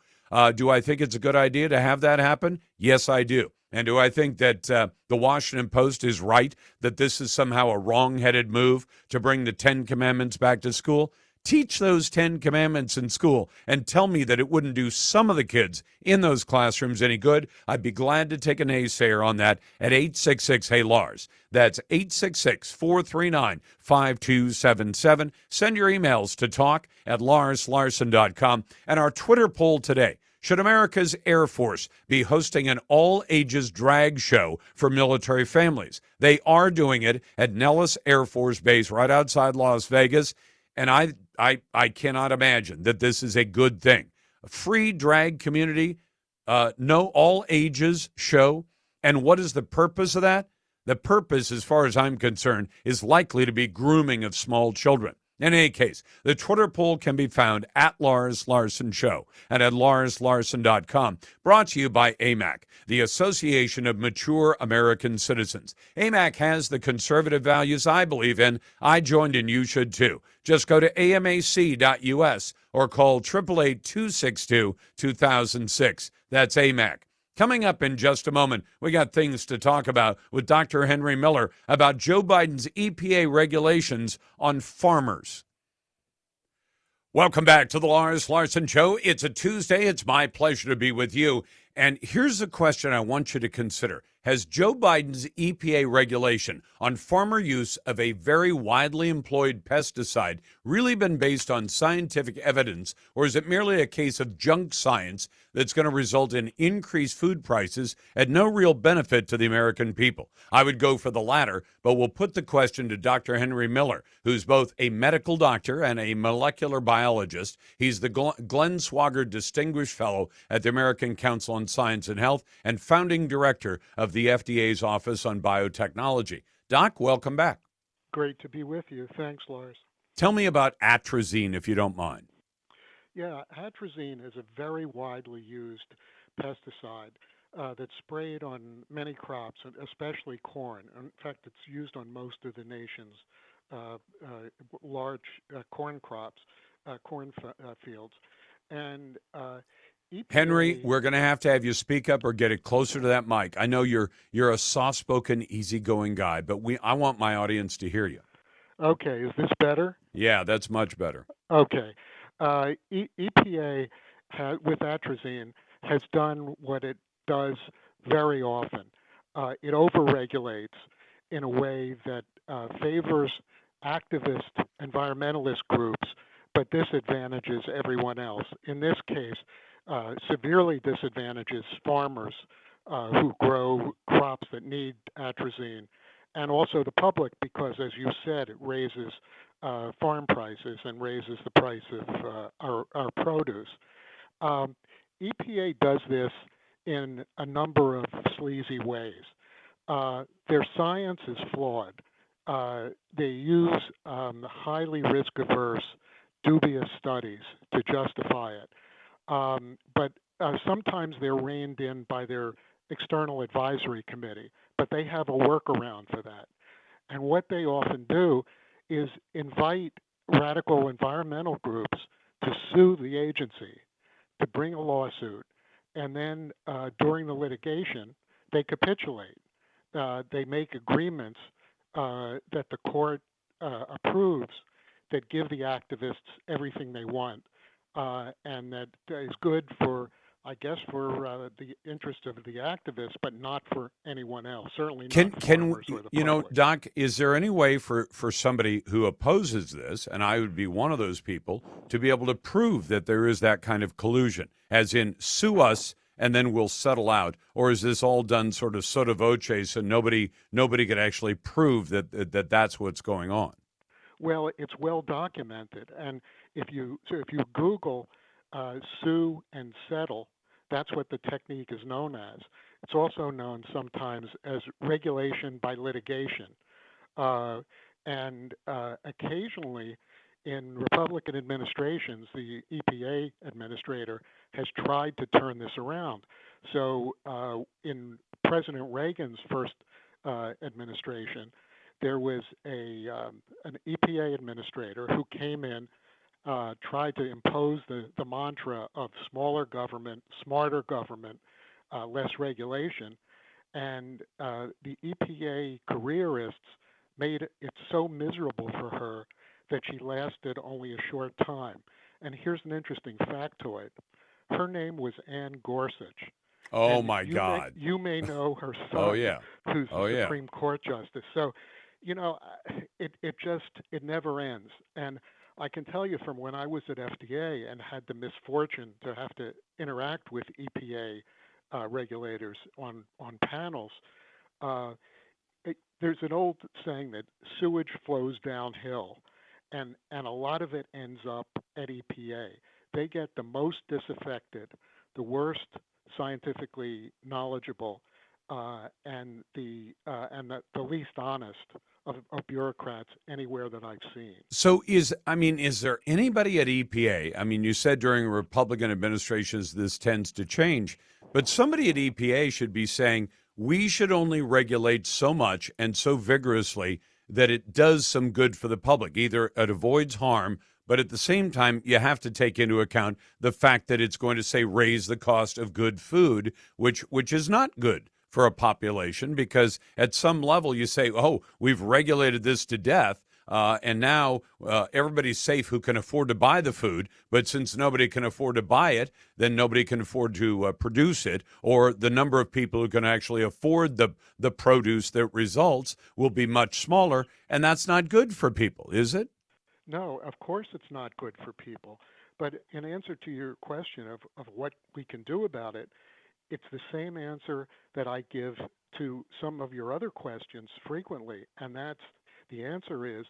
do I think it's a good idea to have that happen? Yes, I do. And do I think that the Washington Post is right, that this is somehow a wrong-headed move to bring the 10 Commandments back to school? Teach those 10 commandments in school and tell me that it wouldn't do some of the kids in those classrooms any good. I'd be glad to take a naysayer on that at 866-HEY-LARS. That's 866-439-5277. Send your emails to talk@larslarson.com. And our Twitter poll today: should America's Air Force be hosting an all-ages drag show for military families? They are doing it at Nellis Air Force Base right outside Las Vegas. And I cannot imagine that this is a good thing. A free drag community, no all ages show. And what is the purpose of that? The purpose, as far as I'm concerned, is likely to be grooming of small children. In any case, the Twitter poll can be found at Lars Larson Show and at larslarson.com. Brought to you by AMAC, the Association of Mature American Citizens. AMAC has the conservative values I believe in. I joined and you should too. Just go to amac.us or call 888-262-2006. That's AMAC. Coming up in just a moment, we got things to talk about with Dr. Henry Miller about Joe Biden's EPA regulations on farmers. Welcome back to the Lars Larson Show. It's a Tuesday. It's my pleasure to be with you. And here's a question I want you to consider. Has Joe Biden's EPA regulation on farmer use of a very widely employed pesticide really been based on scientific evidence, or is it merely a case of junk science that's going to result in increased food prices at no real benefit to the American people? I would go for the latter, but we'll put the question to Dr. Henry Miller, who's both a medical doctor and a molecular biologist. He's the Glenn Swagger Distinguished Fellow at the American Council on Science and Health and founding director of the FDA's Office on Biotechnology. Doc, welcome back. Great to be with you. Thanks, Lars. Tell me about atrazine, if you don't mind. Yeah, atrazine is a very widely used pesticide that's sprayed on many crops, especially corn. In fact, it's used on most of the nation's large corn crops, fields. And EPA, Henry, we're going to have you speak up or get it closer to that mic. I know you're a soft-spoken, easygoing guy, but I want my audience to hear you. Okay, is this better? Yeah, that's much better. Okay. EPA with atrazine has done what it does very often. It overregulates in a way that favors activist environmentalist groups, but disadvantages everyone else. In this case, severely disadvantages farmers who grow crops that need atrazine, and also the public, because, as you said, it raises farm prices and raises the price of our produce. EPA does this in a number of sleazy ways. Their science is flawed. They use highly risk-averse, dubious studies to justify it. But sometimes they're reined in by their external advisory committee, but they have a workaround for that. And what they often do is invite radical environmental groups to sue the agency, to bring a lawsuit, and then during the litigation, they capitulate. They make agreements that the court approves that give the activists everything they want, and that is good for, I guess, for the interest of the activists, but not for anyone else. Certainly not farmers or the public. Doc, is there any way for somebody who opposes this, and I would be one of those people, to be able to prove that there is that kind of collusion, as in sue us and then we'll settle out, or is this all done sort of sotto voce, so nobody could actually prove that that's what's going on? Well, it's well documented, and if you Google sue and settle, that's what the technique is known as. It's also known sometimes as regulation by litigation, and occasionally in Republican administrations, the EPA administrator has tried to turn this around. So in President Reagan's first administration, there was an EPA administrator who came in, tried to impose the mantra of smaller government, smarter government, less regulation, and the EPA careerists made it so miserable for her that she lasted only a short time. And here's an interesting factoid. Her name was Ann Gorsuch. Oh, And my God. you may know her Oh, son, yeah. who's Oh, the yeah. Supreme Court justice. So, it never ends. And I can tell you from when I was at FDA and had the misfortune to have to interact with EPA regulators on panels, uh, there's an old saying that sewage flows downhill, and a lot of it ends up at EPA. They get the most disaffected, the worst scientifically knowledgeable, and the least honest of bureaucrats anywhere that I've seen. So is there anybody at EPA? I mean, you said during Republican administrations this tends to change, but somebody at EPA should be saying we should only regulate so much and so vigorously that it does some good for the public. Either it avoids harm, but at the same time, you have to take into account the fact that it's going to, say, raise the cost of good food, which is not good for a population, because at some level you say, oh, we've regulated this to death, and now everybody's safe who can afford to buy the food. But since nobody can afford to buy it, then nobody can afford to produce it, or the number of people who can actually afford the produce that results will be much smaller, and that's not good for people, is it? No, of course it's not good for people. But in answer to your question of what we can do about it, it's the same answer that I give to some of your other questions frequently, and that's the answer is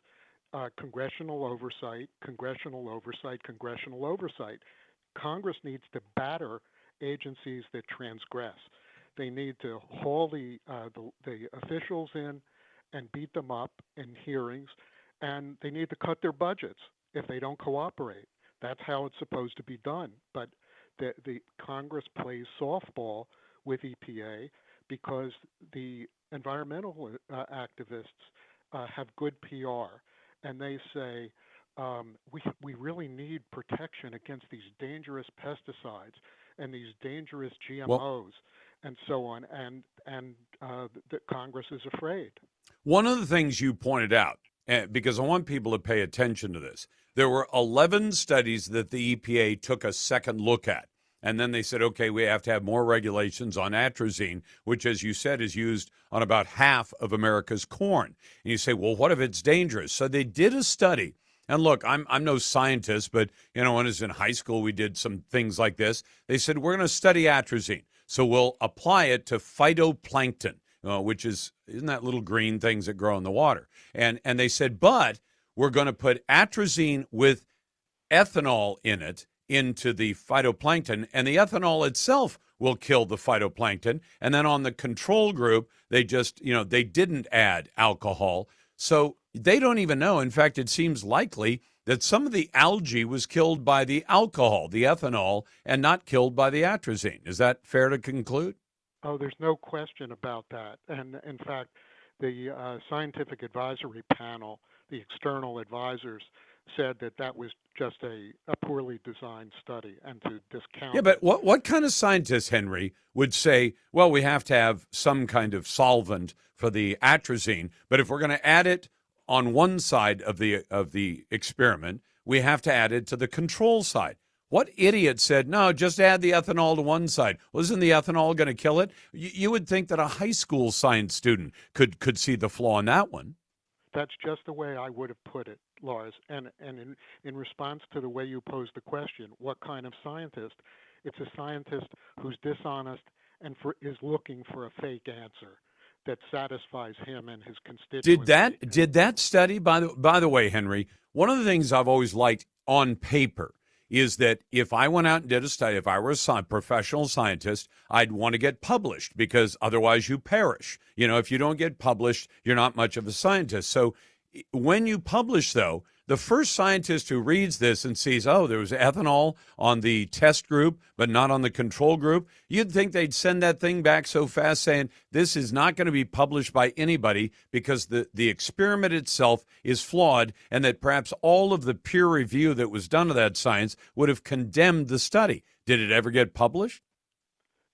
congressional oversight, congressional oversight, congressional oversight. Congress needs to batter agencies that transgress. They need to haul the officials in and beat them up in hearings, and they need to cut their budgets if they don't cooperate. That's how it's supposed to be done. But the Congress plays softball with EPA because the environmental activists have good PR, and they say we really need protection against these dangerous pesticides and these dangerous GMOs and so on, and the Congress is afraid. One of the things you pointed out, because I want people to pay attention to this, there were 11 studies that the EPA took a second look at. And then they said, okay, we have to have more regulations on atrazine, which, as you said, is used on about half of America's corn. And you say, well, what if it's dangerous? So they did a study. And look, I'm no scientist, but, when I was in high school, we did some things like this. They said, we're going to study atrazine. So we'll apply it to phytoplankton, which isn't that little green things that grow in the water? And they said, but we're going to put atrazine with ethanol in it into the phytoplankton, and the ethanol itself will kill the phytoplankton. And then on the control group, they just, they didn't add alcohol. So they don't even know. In fact, it seems likely that some of the algae was killed by the alcohol, the ethanol, and not killed by the atrazine. Is that fair to conclude? Oh, there's no question about that. And in fact, the scientific advisory panel, the external advisors, said that was just a poorly designed study and to discount. Yeah, but what kind of scientist, Henry, would say, well, we have to have some kind of solvent for the atrazine, but if we're going to add it on one side of the experiment, we have to add it to the control side. What idiot said, no, just add the ethanol to one side? Well, isn't the ethanol going to kill it? You would think that a high school science student could see the flaw in that one. That's just the way I would have put it, Lars. And in response to the way you posed the question, what kind of scientist? It's a scientist who's dishonest and is looking for a fake answer that satisfies him and his constituents. Did that study, by the way, Henry, one of the things I've always liked on paper is that if I went out and did a study, if I were a professional scientist, I'd want to get published because otherwise you perish. If you don't get published, you're not much of a scientist. So when you publish, though, the first scientist who reads this and sees, oh, there was ethanol on the test group, but not on the control group, you'd think they'd send that thing back so fast saying, this is not going to be published by anybody because the experiment itself is flawed, and that perhaps all of the peer review that was done of that science would have condemned the study. Did it ever get published?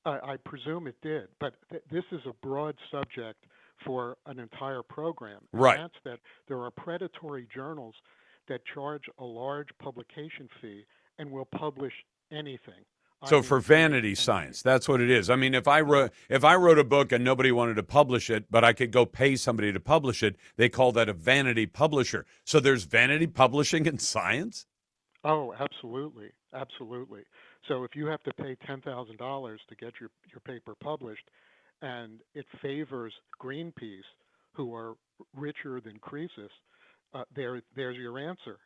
I presume it did, but this is a broad subject for an entire program. And right. That's that there are predatory journals that charge a large publication fee and will publish anything. So for vanity science, that's what it is. I mean, if I wrote a book and nobody wanted to publish it, but I could go pay somebody to publish it, they call that a vanity publisher. So there's vanity publishing in science? Oh, absolutely. Absolutely. So if you have to pay $10,000 to get your paper published, and it favors Greenpeace, who are richer than Croesus, there's your answer.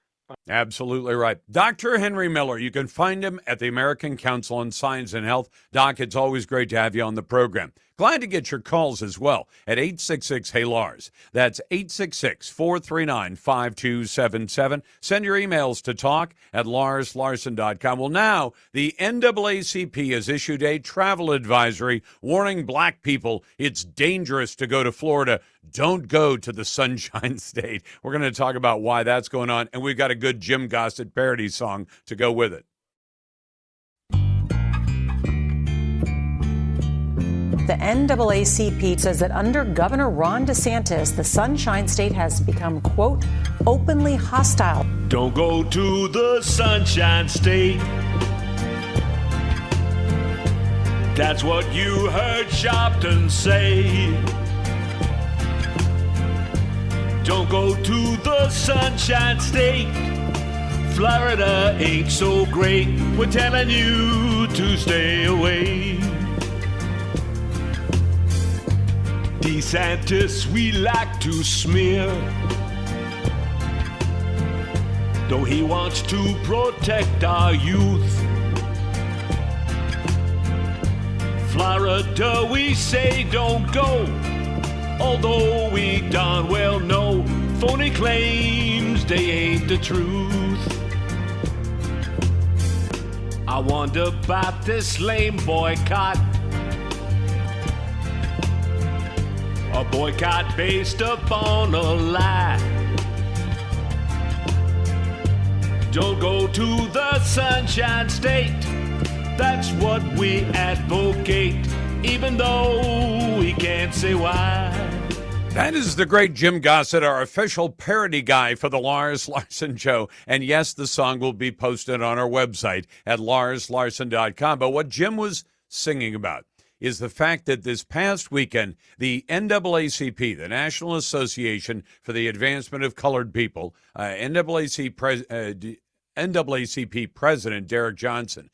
Absolutely right. Dr. Henry Miller, you can find him at the American Council on Science and Health. Doc, it's always great to have you on the program. Glad to get your calls as well at 866-HEY-LARS. That's 866-439-5277. Send your emails to talk@LarsLarson.com. Well, now the NAACP has issued a travel advisory warning black people it's dangerous to go to Florida. Don't go to the Sunshine State. We're going to talk about why that's going on, and we've got a good Jim Gossett parody song to go with it. The NAACP says that under Governor Ron DeSantis, the Sunshine State has become, quote, openly hostile. Don't go to the Sunshine State. That's what you heard Sharpton say. Don't go to the Sunshine State. Florida ain't so great. We're telling you to stay away. DeSantis, we like to smear, though he wants to protect our youth. Florida, we say don't go, although we darn well know phony claims, they ain't the truth. I wonder about this lame boycott. A boycott based upon a lie. Don't go to the Sunshine State. That's what we advocate, even though we can't say why. That is the great Jim Gossett, our official parody guy for the Lars Larson Show. And yes, the song will be posted on our website at larslarson.com. But what Jim was singing about is the fact that this past weekend, the NAACP, the National Association for the Advancement of Colored People, NAACP President Derek Johnson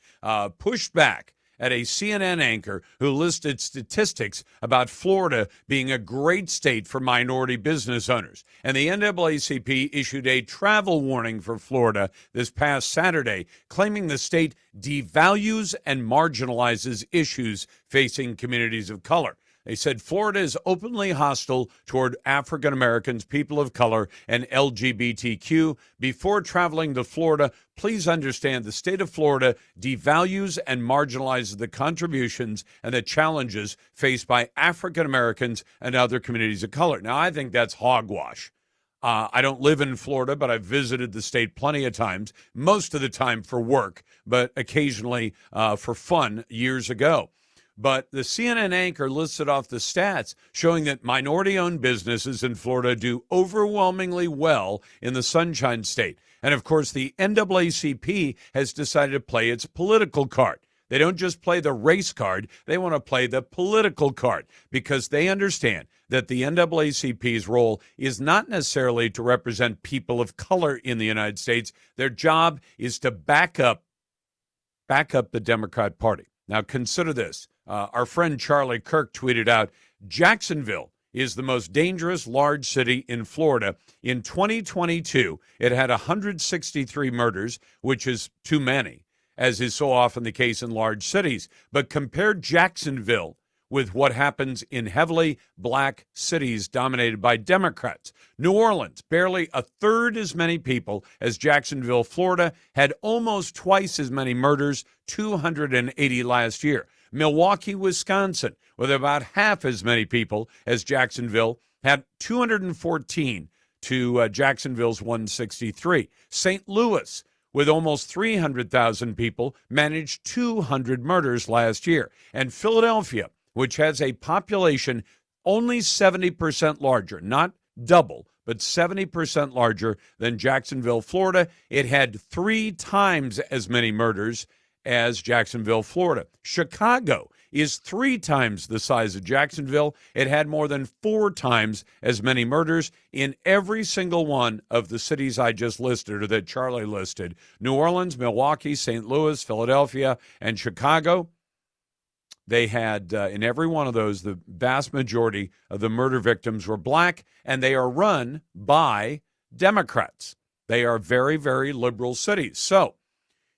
pushed back at a CNN anchor who listed statistics about Florida being a great state for minority business owners. And the NAACP issued a travel warning for Florida this past Saturday, claiming the state devalues and marginalizes issues facing communities of color. They said Florida is openly hostile toward African Americans, people of color, and LGBTQ. Before traveling to Florida, please understand the state of Florida devalues and marginalizes the contributions and the challenges faced by African Americans and other communities of color. Now, I think that's hogwash. I don't live in Florida, but I've visited the state plenty of times, most of the time for work, but occasionally for fun years ago. But the CNN anchor listed off the stats showing that minority-owned businesses in Florida do overwhelmingly well in the Sunshine State. And, of course, the NAACP has decided to play its political card. They don't just play the race card. They want to play the political card because they understand that the NAACP's role is not necessarily to represent people of color in the United States. Their job is to back up the Democrat Party. Now, consider this. Our friend Charlie Kirk tweeted out, Jacksonville is the most dangerous large city in Florida. In 2022, it had 163 murders, which is too many, as is so often the case in large cities. But compare Jacksonville with what happens in heavily black cities dominated by Democrats. New Orleans, barely a third as many people as Jacksonville, Florida, had almost twice as many murders, 280 last year. Milwaukee, Wisconsin, with about half as many people as Jacksonville, had 214 to Jacksonville's 163. St. Louis, with almost 300,000 people, managed 200 murders last year. And Philadelphia, which has a population only 70% larger, not double, but 70% larger than Jacksonville, Florida. It had 3 times as many murders as Jacksonville, Florida. Chicago is 3 times the size of Jacksonville. It had more than 4 times as many murders in every single one of the cities I just listed, or that Charlie listed. New Orleans, Milwaukee, St. Louis, Philadelphia, and Chicago. They had, in every one of those, the vast majority of the murder victims were black, and they are run by Democrats. They are very, very liberal cities. So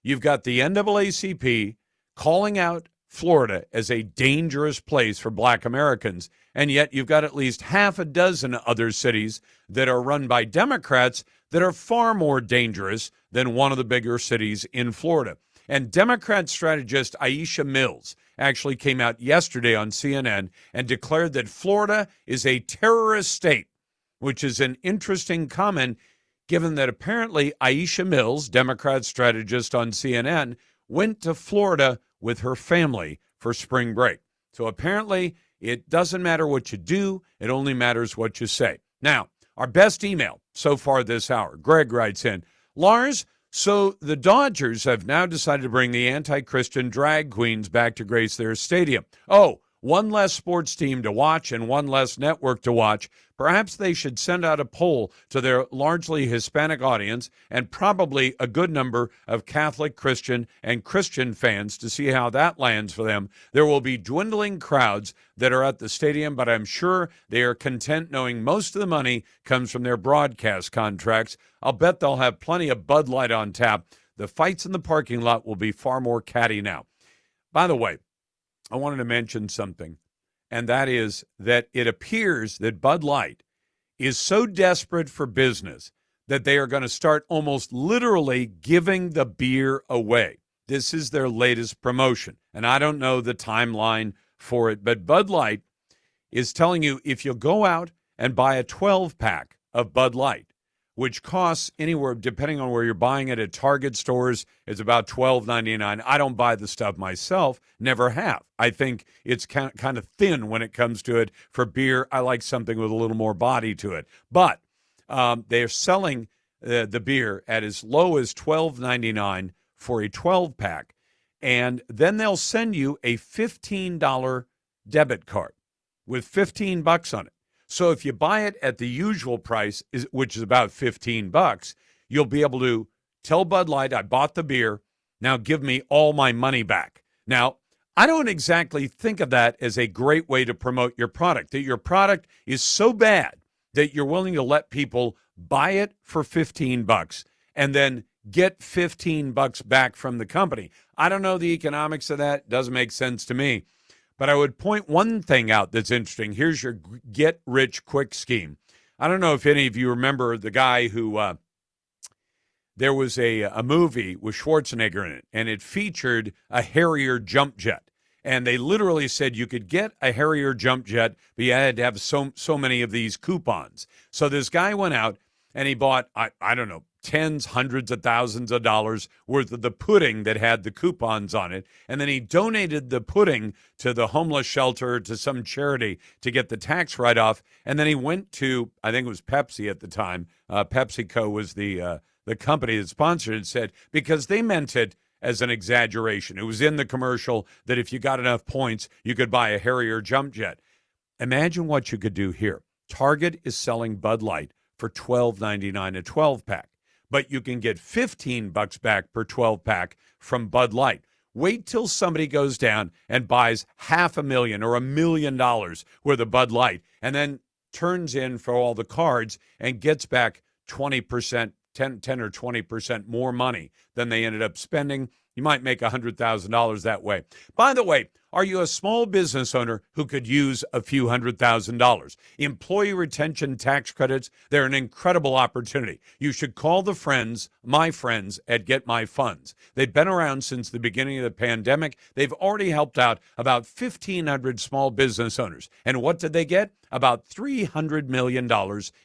you've got the NAACP calling out Florida as a dangerous place for black Americans, and yet you've got at least half a dozen other cities that are run by Democrats that are far more dangerous than one of the bigger cities in Florida. And Democrat strategist Aisha Mills actually came out yesterday on CNN and declared that Florida is a terrorist state, which is an interesting comment given that apparently Aisha Mills, Democrat strategist on CNN, went to Florida with her family for spring break. So apparently it doesn't matter what you do, it only matters what you say. Now, our best email so far this hour, Greg writes in, Lars, so the Dodgers have now decided to bring the anti-Christian drag queens back to grace their stadium. Oh, one less sports team to watch and one less network to watch. Perhaps they should send out a poll to their largely Hispanic audience and probably a good number of Catholic, Christian, and Christian fans to see how that lands for them. There will be dwindling crowds that are at the stadium, but I'm sure they are content knowing most of the money comes from their broadcast contracts. I'll bet they'll have plenty of Bud Light on tap. The fights in the parking lot will be far more catty now. By the way, I wanted to mention something, and that is that it appears that Bud Light is so desperate for business that they are going to start almost literally giving the beer away. This is their latest promotion, and I don't know the timeline for it, but Bud Light is telling you if you go out and buy a 12-pack of Bud Light, which costs anywhere, depending on where you're buying it at Target stores, it's about $12.99. I don't buy the stuff myself, never have. I think it's kind of thin when it comes to it. For beer, I like something with a little more body to it. But they're selling the beer at as low as $12.99 for a 12-pack, and then they'll send you a $15 debit card with $15 on it. So if you buy it at the usual price, which is about $15, you'll be able to tell Bud Light, I bought the beer, now give me all my money back. Now, I don't exactly think of that as a great way to promote your product, that your product is so bad that you're willing to let people buy it for $15 and then get $15 back from the company. I don't know the economics of that. It doesn't make sense to me. But I would point one thing out that's interesting. Here's your get-rich-quick scheme. I don't know if any of you remember the guy who, there was a movie with Schwarzenegger in it, and it featured a Harrier jump jet. And they literally said you could get a Harrier jump jet, but you had to have so many of these coupons. So this guy went out, and he bought, I don't know, tens, hundreds of thousands of dollars worth of the pudding that had the coupons on it. And then he donated the pudding to the homeless shelter, to some charity to get the tax write-off. And then he went to, I think it was Pepsi at the time. PepsiCo was the company that sponsored it, and said, because they meant it as an exaggeration. It was in the commercial that if you got enough points, you could buy a Harrier jump jet. Imagine what you could do here. Target is selling Bud Light for $12.99 a 12-pack. But you can get $15 back per 12-pack from Bud Light. Wait till somebody goes down and buys $500,000 or $1 million worth of Bud Light and then turns in for all the cards and gets back 20%, 10 or 20% more money than they ended up spending. You might make $100,000 that way. By the way, are you a small business owner who could use a few $100,000? Employee retention tax credits, they're an incredible opportunity. You should call my friends at Get My Funds. They've been around since the beginning of the pandemic. They've already helped out about 1,500 small business owners. And what did they get? About $300 million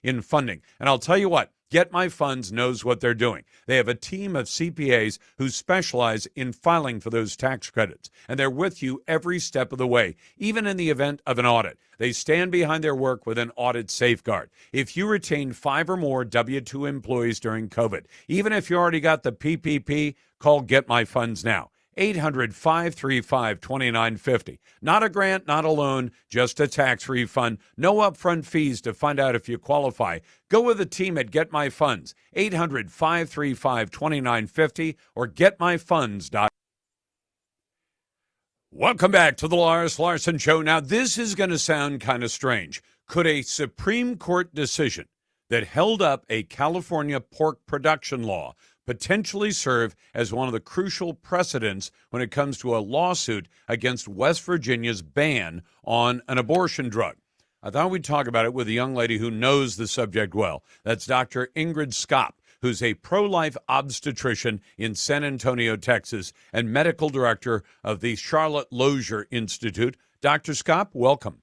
in funding. And I'll tell you what, Get My Funds knows what they're doing. They have a team of CPAs who specialize in filing for those tax credits, and they're with you every step of the way, even in the event of an audit. They stand behind their work with an audit safeguard. If you retain 5 or more W-2 employees during COVID, even if you already got the PPP, call Get My Funds now. 800-535-2950. Not a grant, not a loan, just a tax refund. No upfront fees to find out if you qualify. Go with the team at Get My Funds. 800-535-2950 or getmyfunds.com. Welcome back to the Lars Larson Show. Now, this is going to sound kind of strange. Could a Supreme Court decision that held up a California pork production law potentially serve as one of the crucial precedents when it comes to a lawsuit against West Virginia's ban on an abortion drug? I thought we'd talk about it with a young lady who knows the subject well. That's Dr. Ingrid Skopp, who's a pro-life obstetrician in San Antonio, Texas, and medical director of the Charlotte Lozier Institute. Dr. Skopp, welcome.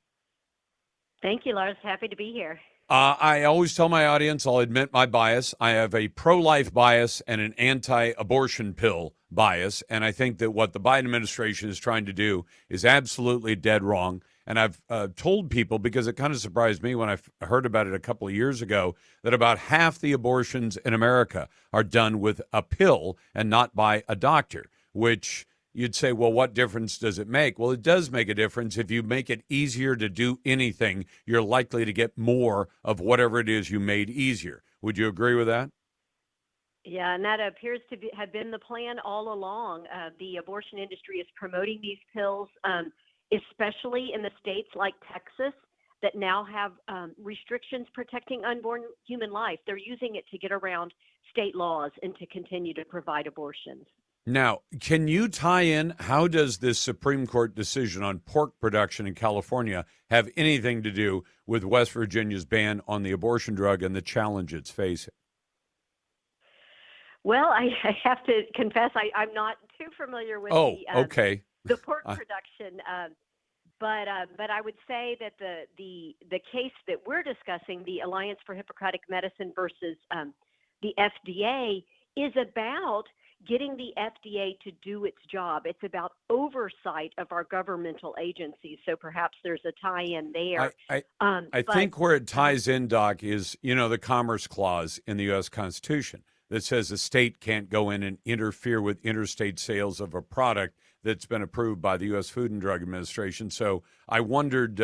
Thank you, Lars. Happy to be here. I always tell my audience, I'll admit my bias. I have a pro-life bias and an anti-abortion pill bias, and I think that what the Biden administration is trying to do is absolutely dead wrong. And I've told people, because it kind of surprised me when I heard about it a couple of years ago, that about half the abortions in America are done with a pill and not by a doctor, which you'd say, well, what difference does it make? Well, it does make a difference. If you make it easier to do anything, you're likely to get more of whatever it is you made easier. Would you agree with that? Yeah, and that appears to have been the plan all along. The abortion industry is promoting these pills, especially in the states like Texas that now have restrictions protecting unborn human life. They're using it to get around state laws and to continue to provide abortions. Now, can you tie in, how does this Supreme Court decision on pork production in California have anything to do with West Virginia's ban on the abortion drug and the challenge it's facing? Well, I have to confess I'm not too familiar with the pork production, but I would say that the case that we're discussing, the Alliance for Hippocratic Medicine versus the FDA, is about getting the FDA to do its job. It's about oversight of our governmental agencies. So perhaps there's a tie-in there. I think where it ties in, Doc, is, the Commerce Clause in the U.S. Constitution that says a state can't go in and interfere with interstate sales of a product that's been approved by the U.S. Food and Drug Administration. So I wondered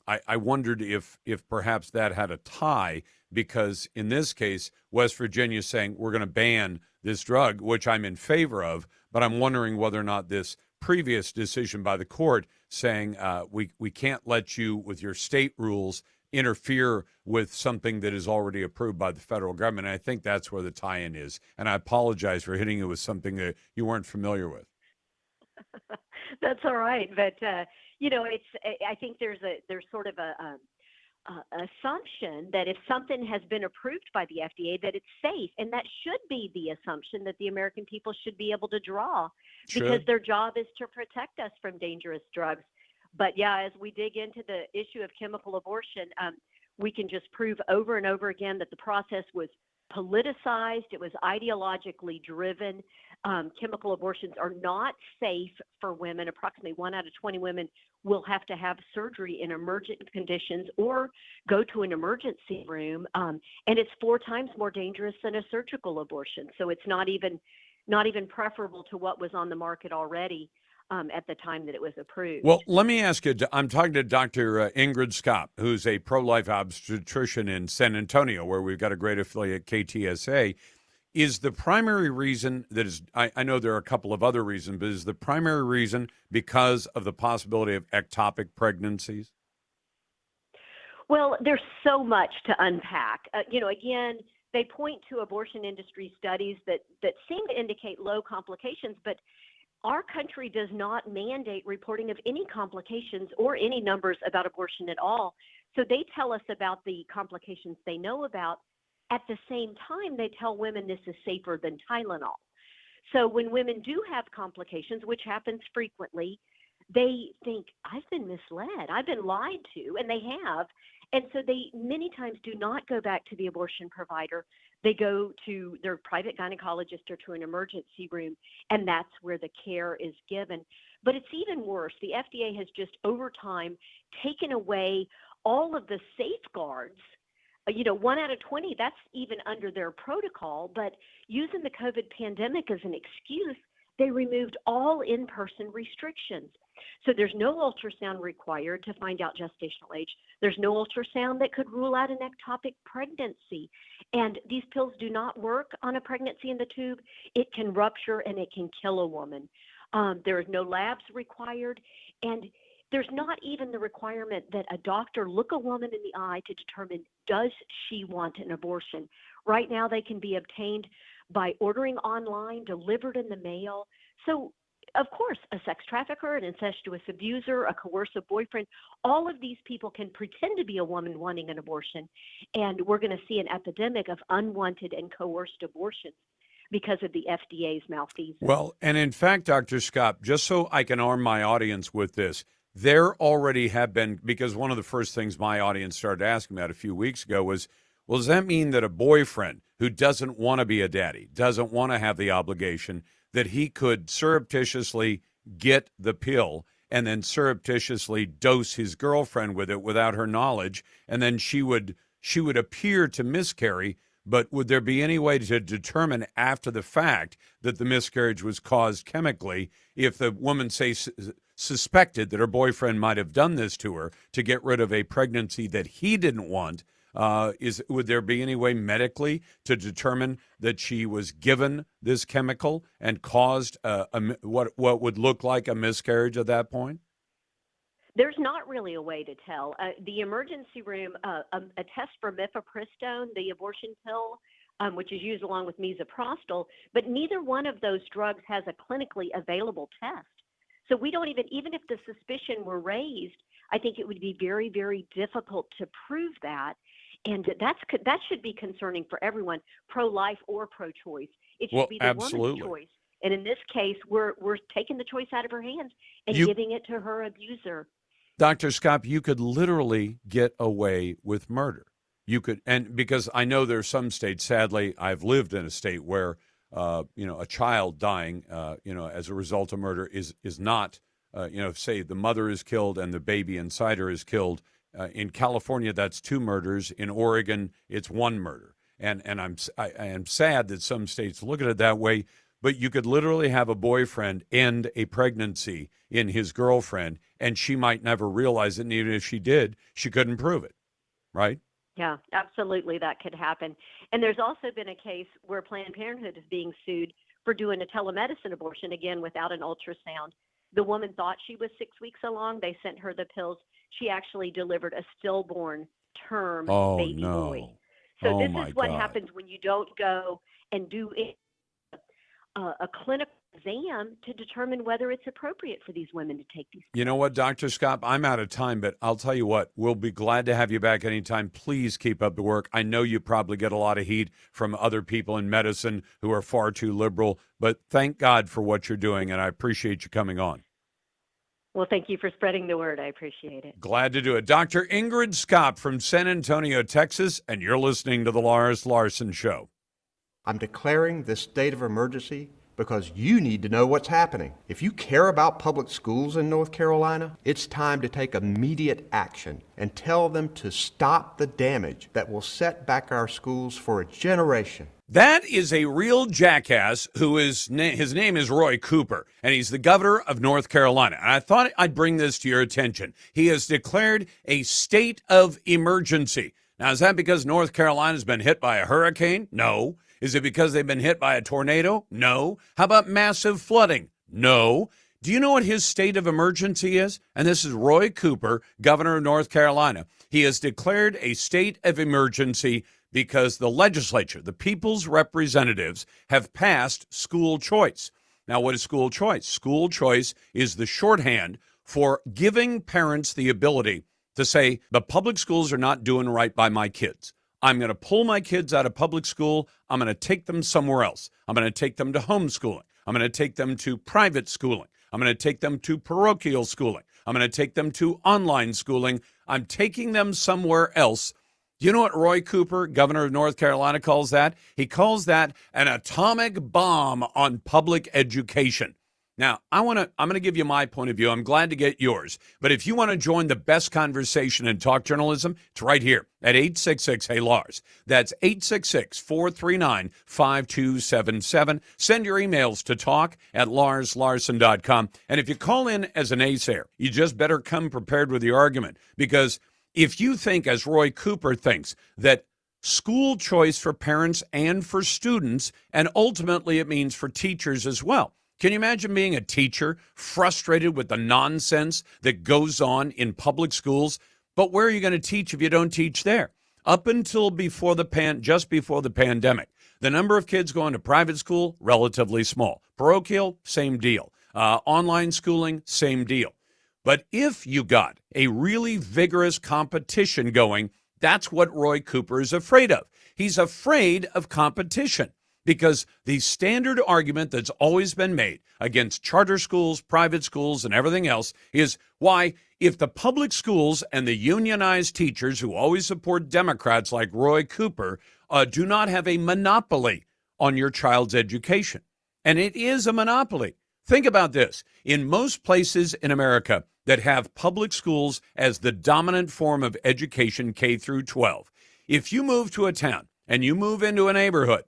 if perhaps that had a tie, because in this case, West Virginia is saying we're going to ban this drug, which I'm in favor of, but I'm wondering whether or not this previous decision by the court saying we can't let you, with your state rules, interfere with something that is already approved by the federal government. And I think that's where the tie-in is. And I apologize for hitting you with something that you weren't familiar with. That's all right, but it's. I think there's sort of a assumption that if something has been approved by the FDA, that it's safe, and that should be the assumption that the American people should be able to draw, because their job is to protect us from dangerous drugs. But yeah, as we dig into the issue of chemical abortion, we can just prove over and over again that the process was politicized. It was ideologically driven. Chemical abortions are not safe for women. Approximately 1 out of 20 women will have to have surgery in emergent conditions or go to an emergency room. And it's 4 times more dangerous than a surgical abortion. So it's not even preferable to what was on the market already at the time that it was approved. Well, let me ask you, I'm talking to Dr. Ingrid Skopp, who's a pro-life obstetrician in San Antonio, where we've got a great affiliate, KTSA. Is the primary reason that is, I know there are a couple of other reasons, but is the primary reason because of the possibility of ectopic pregnancies? Well, there's so much to unpack. Again, they point to abortion industry studies that seem to indicate low complications, but our country does not mandate reporting of any complications or any numbers about abortion at all. So they tell us about the complications they know about. At the same time, they tell women this is safer than Tylenol. So when women do have complications, which happens frequently, they think, I've been misled, I've been lied to, and they have. And so they many times do not go back to the abortion provider. They go to their private gynecologist or to an emergency room, and that's where the care is given. But it's even worse. The FDA has just over time taken away all of the safeguards. 1 out of 20, that's even under their protocol. But using the COVID pandemic as an excuse, they removed all in-person restrictions. So there's no ultrasound required to find out gestational age. There's no ultrasound that could rule out an ectopic pregnancy. And these pills do not work on a pregnancy in the tube. It can rupture and it can kill a woman. There is no labs required. And there's not even the requirement that a doctor look a woman in the eye to determine, does she want an abortion? Right now, they can be obtained by ordering online, delivered in the mail. So, of course, a sex trafficker, an incestuous abuser, a coercive boyfriend, all of these people can pretend to be a woman wanting an abortion. And we're going to see an epidemic of unwanted and coerced abortions because of the FDA's malfeasance. Well, and in fact, Dr. Scott, just so I can arm my audience with this, there already have been, because one of the first things my audience started asking about a few weeks ago was, well, does that mean that a boyfriend who doesn't want to be a daddy, doesn't want to have the obligation, that he could surreptitiously get the pill and then surreptitiously dose his girlfriend with it without her knowledge, and then she would appear to miscarry? But would there be any way to determine after the fact that the miscarriage was caused chemically if the woman, say, suspected that her boyfriend might have done this to her to get rid of a pregnancy that he didn't want? Would there be any way medically to determine that she was given this chemical and caused what would look like a miscarriage at that point? There's not really a way to tell. The emergency room, a test for mifepristone, the abortion pill, which is used along with misoprostol, but neither one of those drugs has a clinically available test. So we don't even if the suspicion were raised, I think it would be very, very difficult to prove that. And that should be concerning for everyone, pro-life or pro-choice. It should be the woman's choice. And in this case, we're taking the choice out of her hands and giving it to her abuser. Dr. Scott, you could literally get away with murder. You could, and because I know there are some states, sadly, I've lived in a state where, a child dying, as a result of murder is not, say the mother is killed and the baby inside her is killed. In California, that's 2 murders. In Oregon, it's 1 murder. And I am sad that some states look at it that way. But you could literally have a boyfriend end a pregnancy in his girlfriend, and she might never realize it. And even if she did, she couldn't prove it, right? Yeah, absolutely, that could happen. And there's also been a case where Planned Parenthood is being sued for doing a telemedicine abortion, again, without an ultrasound. The woman thought she was 6 weeks along. They sent her the pills. She actually delivered a stillborn term baby boy. So this is what happens when you don't go and do a clinical exam to determine whether it's appropriate for these women to take these pills. You know what, Dr. Scott, I'm out of time, but I'll tell you what, we'll be glad to have you back anytime. Please keep up the work. I know you probably get a lot of heat from other people in medicine who are far too liberal, but thank God for what you're doing, and I appreciate you coming on. Well, thank you for spreading the word. I appreciate it. Glad to do it. Dr. Ingrid Scott from San Antonio, Texas, and you're listening to The Lars Larson Show. I'm declaring this state of emergency because you need to know what's happening. If you care about public schools in North Carolina, it's time to take immediate action and tell them to stop the damage that will set back our schools for a generation. That is a real jackass his name is Roy Cooper, and he's the governor of North Carolina. And I thought I'd bring this to your attention. He has declared a state of emergency. Now, is that because North Carolina's been hit by a hurricane? No. Is it because they've been hit by a tornado? No. How about massive flooding? No. Do you know what his state of emergency is? And this is Roy Cooper, governor of North Carolina. He has declared a state of emergency because the legislature, the people's representatives, have passed school choice. Now, what is school choice? School choice is the shorthand for giving parents the ability to say, the public schools are not doing right by my kids. I'm going to pull my kids out of public school. I'm going to take them somewhere else. I'm going to take them to homeschooling. I'm going to take them to private schooling. I'm going to take them to parochial schooling. I'm going to take them to online schooling. I'm taking them somewhere else. Do you know what Roy Cooper, governor of North Carolina, calls that? He calls that an atomic bomb on public education. Now, I'm going to give you my point of view. I'm glad to get yours. But if you want to join the best conversation in talk journalism, it's right here at 866-HEY-LARS. That's 866-439-5277. Send your emails to talk@larslarson.com. And if you call in as a naysayer, you just better come prepared with your argument. Because if you think, as Roy Cooper thinks, that school choice for parents and for students, and ultimately it means for teachers as well. Can you imagine being a teacher frustrated with the nonsense that goes on in public schools? But where are you going to teach if you don't teach there? Up until just before the pandemic, the number of kids going to private school, relatively small. Parochial, same deal. Online schooling, same deal. But if you got a really vigorous competition going, that's what Roy Cooper is afraid of. He's afraid of competition. Because the standard argument that's always been made against charter schools, private schools, and everything else is why, if the public schools and the unionized teachers who always support Democrats like Roy Cooper do not have a monopoly on your child's education. And it is a monopoly. Think about this. In most places in America that have public schools as the dominant form of education, K through 12, if you move to a town and you move into a neighborhood,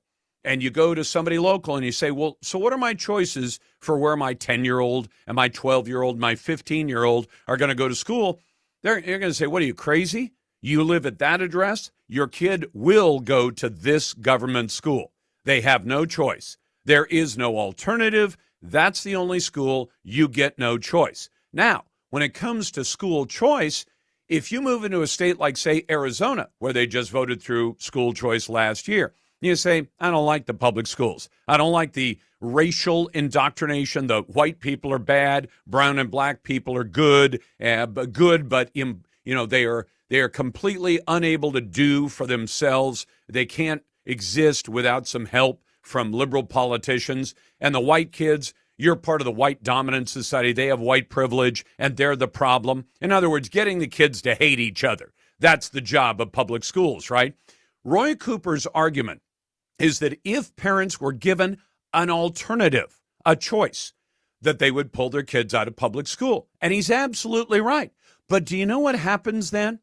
and you go to somebody local and you say, well, so what are my choices for where my 10-year-old and my 12-year-old, my 15-year-old are going to go to school? You're going to say, what are you, crazy? You live at that address? Your kid will go to this government school. They have no choice. There is no alternative. That's the only school. You get no choice. Now, when it comes to school choice, if you move into a state like, say, Arizona, where they just voted through school choice last year, you say, I don't like the public schools. I don't like the racial indoctrination. The white people are bad. Brown and black people are good, but they are completely unable to do for themselves. They can't exist without some help from liberal politicians. And the white kids, you're part of the white dominant society. They have white privilege, and they're the problem. In other words, getting the kids to hate each other. That's the job of public schools, right? Roy Cooper's argument is that if parents were given an alternative, a choice, that they would pull their kids out of public school. And he's absolutely right. But do you know what happens then?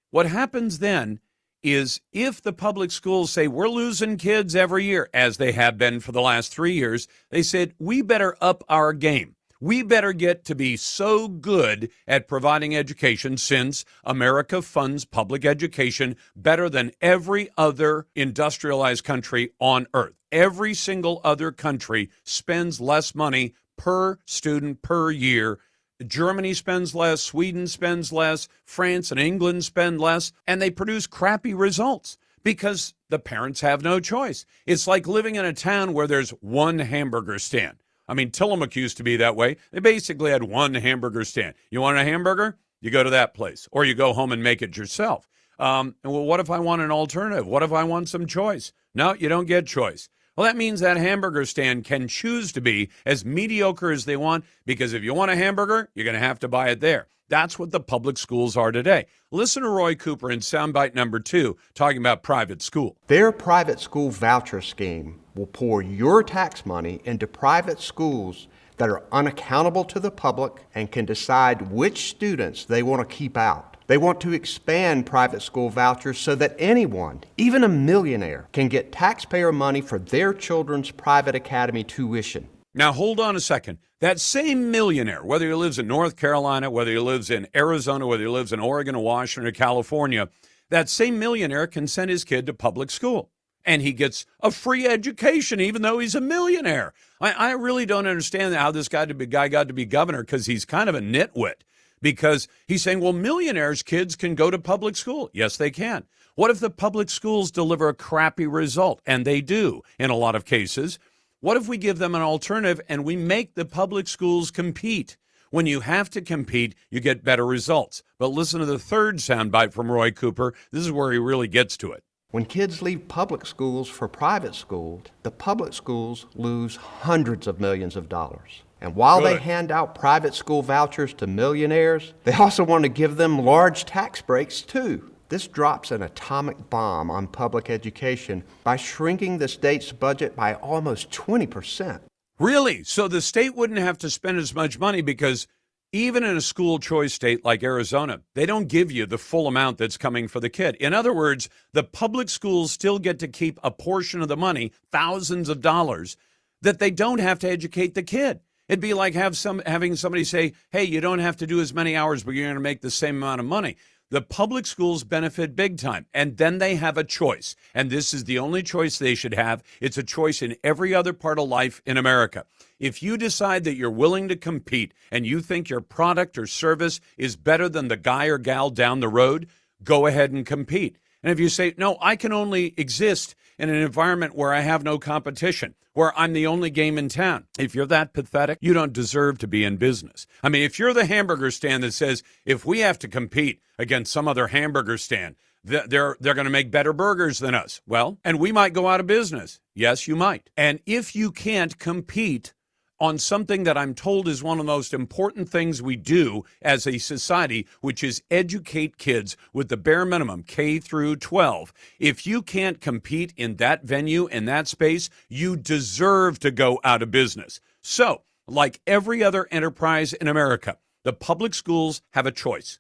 What happens then is if the public schools say, we're losing kids every year, as they have been for the last 3 years, they said, we better up our game. We better get to be so good at providing education, since America funds public education better than every other industrialized country on earth. Every single other country spends less money per student per year. Germany spends less, Sweden spends less, France and England spend less, and they produce crappy results because the parents have no choice. It's like living in a town where there's one hamburger stand. I mean, Tillamook used to be that way. They basically had one hamburger stand. You want a hamburger? You go to that place, or you go home and make it yourself. Well, what if I want an alternative? What if I want some choice? No, you don't get choice. Well, that means that hamburger stand can choose to be as mediocre as they want, because if you want a hamburger, you're going to have to buy it there. That's what the public schools are today. Listen to Roy Cooper in soundbite number 2 talking about private school. Their private school voucher scheme will pour your tax money into private schools that are unaccountable to the public and can decide which students they want to keep out. They want to expand private school vouchers so that anyone, even a millionaire, can get taxpayer money for their children's private academy tuition. Now, hold on a second. That same millionaire, whether he lives in North Carolina, whether he lives in Arizona, whether he lives in Oregon or Washington or California, that same millionaire can send his kid to public school. And he gets a free education, even though he's a millionaire. I really don't understand how this guy got to be governor, because he's kind of a nitwit. Because he's saying, well, millionaires' kids can go to public school. Yes, they can. What if the public schools deliver a crappy result? And they do in a lot of cases. What if we give them an alternative and we make the public schools compete? When you have to compete, you get better results. But listen to the third soundbite from Roy Cooper. This is where he really gets to it. When kids leave public schools for private schools, the public schools lose hundreds of millions of dollars. And while they Good. hand out private school vouchers to millionaires, they also want to give them large tax breaks too. This drops an atomic bomb on public education by shrinking the state's budget by almost 20%. Really? So the state wouldn't have to spend as much money because even in a school choice state like Arizona, they don't give you the full amount that's coming for the kid. In other words, the public schools still get to keep a portion of the money, thousands of dollars, that they don't have to educate the kid. It'd be like having somebody say, hey, you don't have to do as many hours, but you're going to make the same amount of money. The public schools benefit big time, and then they have a choice. And this is the only choice they should have. It's a choice in every other part of life in America. If you decide that you're willing to compete and you think your product or service is better than the guy or gal down the road, go ahead and compete. And if you say, no, I can only exist in an environment where I have no competition, where I'm the only game in town. If you're that pathetic, you don't deserve to be in business. I mean, if you're the hamburger stand that says, if we have to compete against some other hamburger stand, they're going to make better burgers than us. Well, and we might go out of business. Yes, you might. And if you can't compete on something that I'm told is one of the most important things we do as a society, which is educate kids with the bare minimum, K through 12. If you can't compete in that venue, in that space, you deserve to go out of business. So, like every other enterprise in America, the public schools have a choice.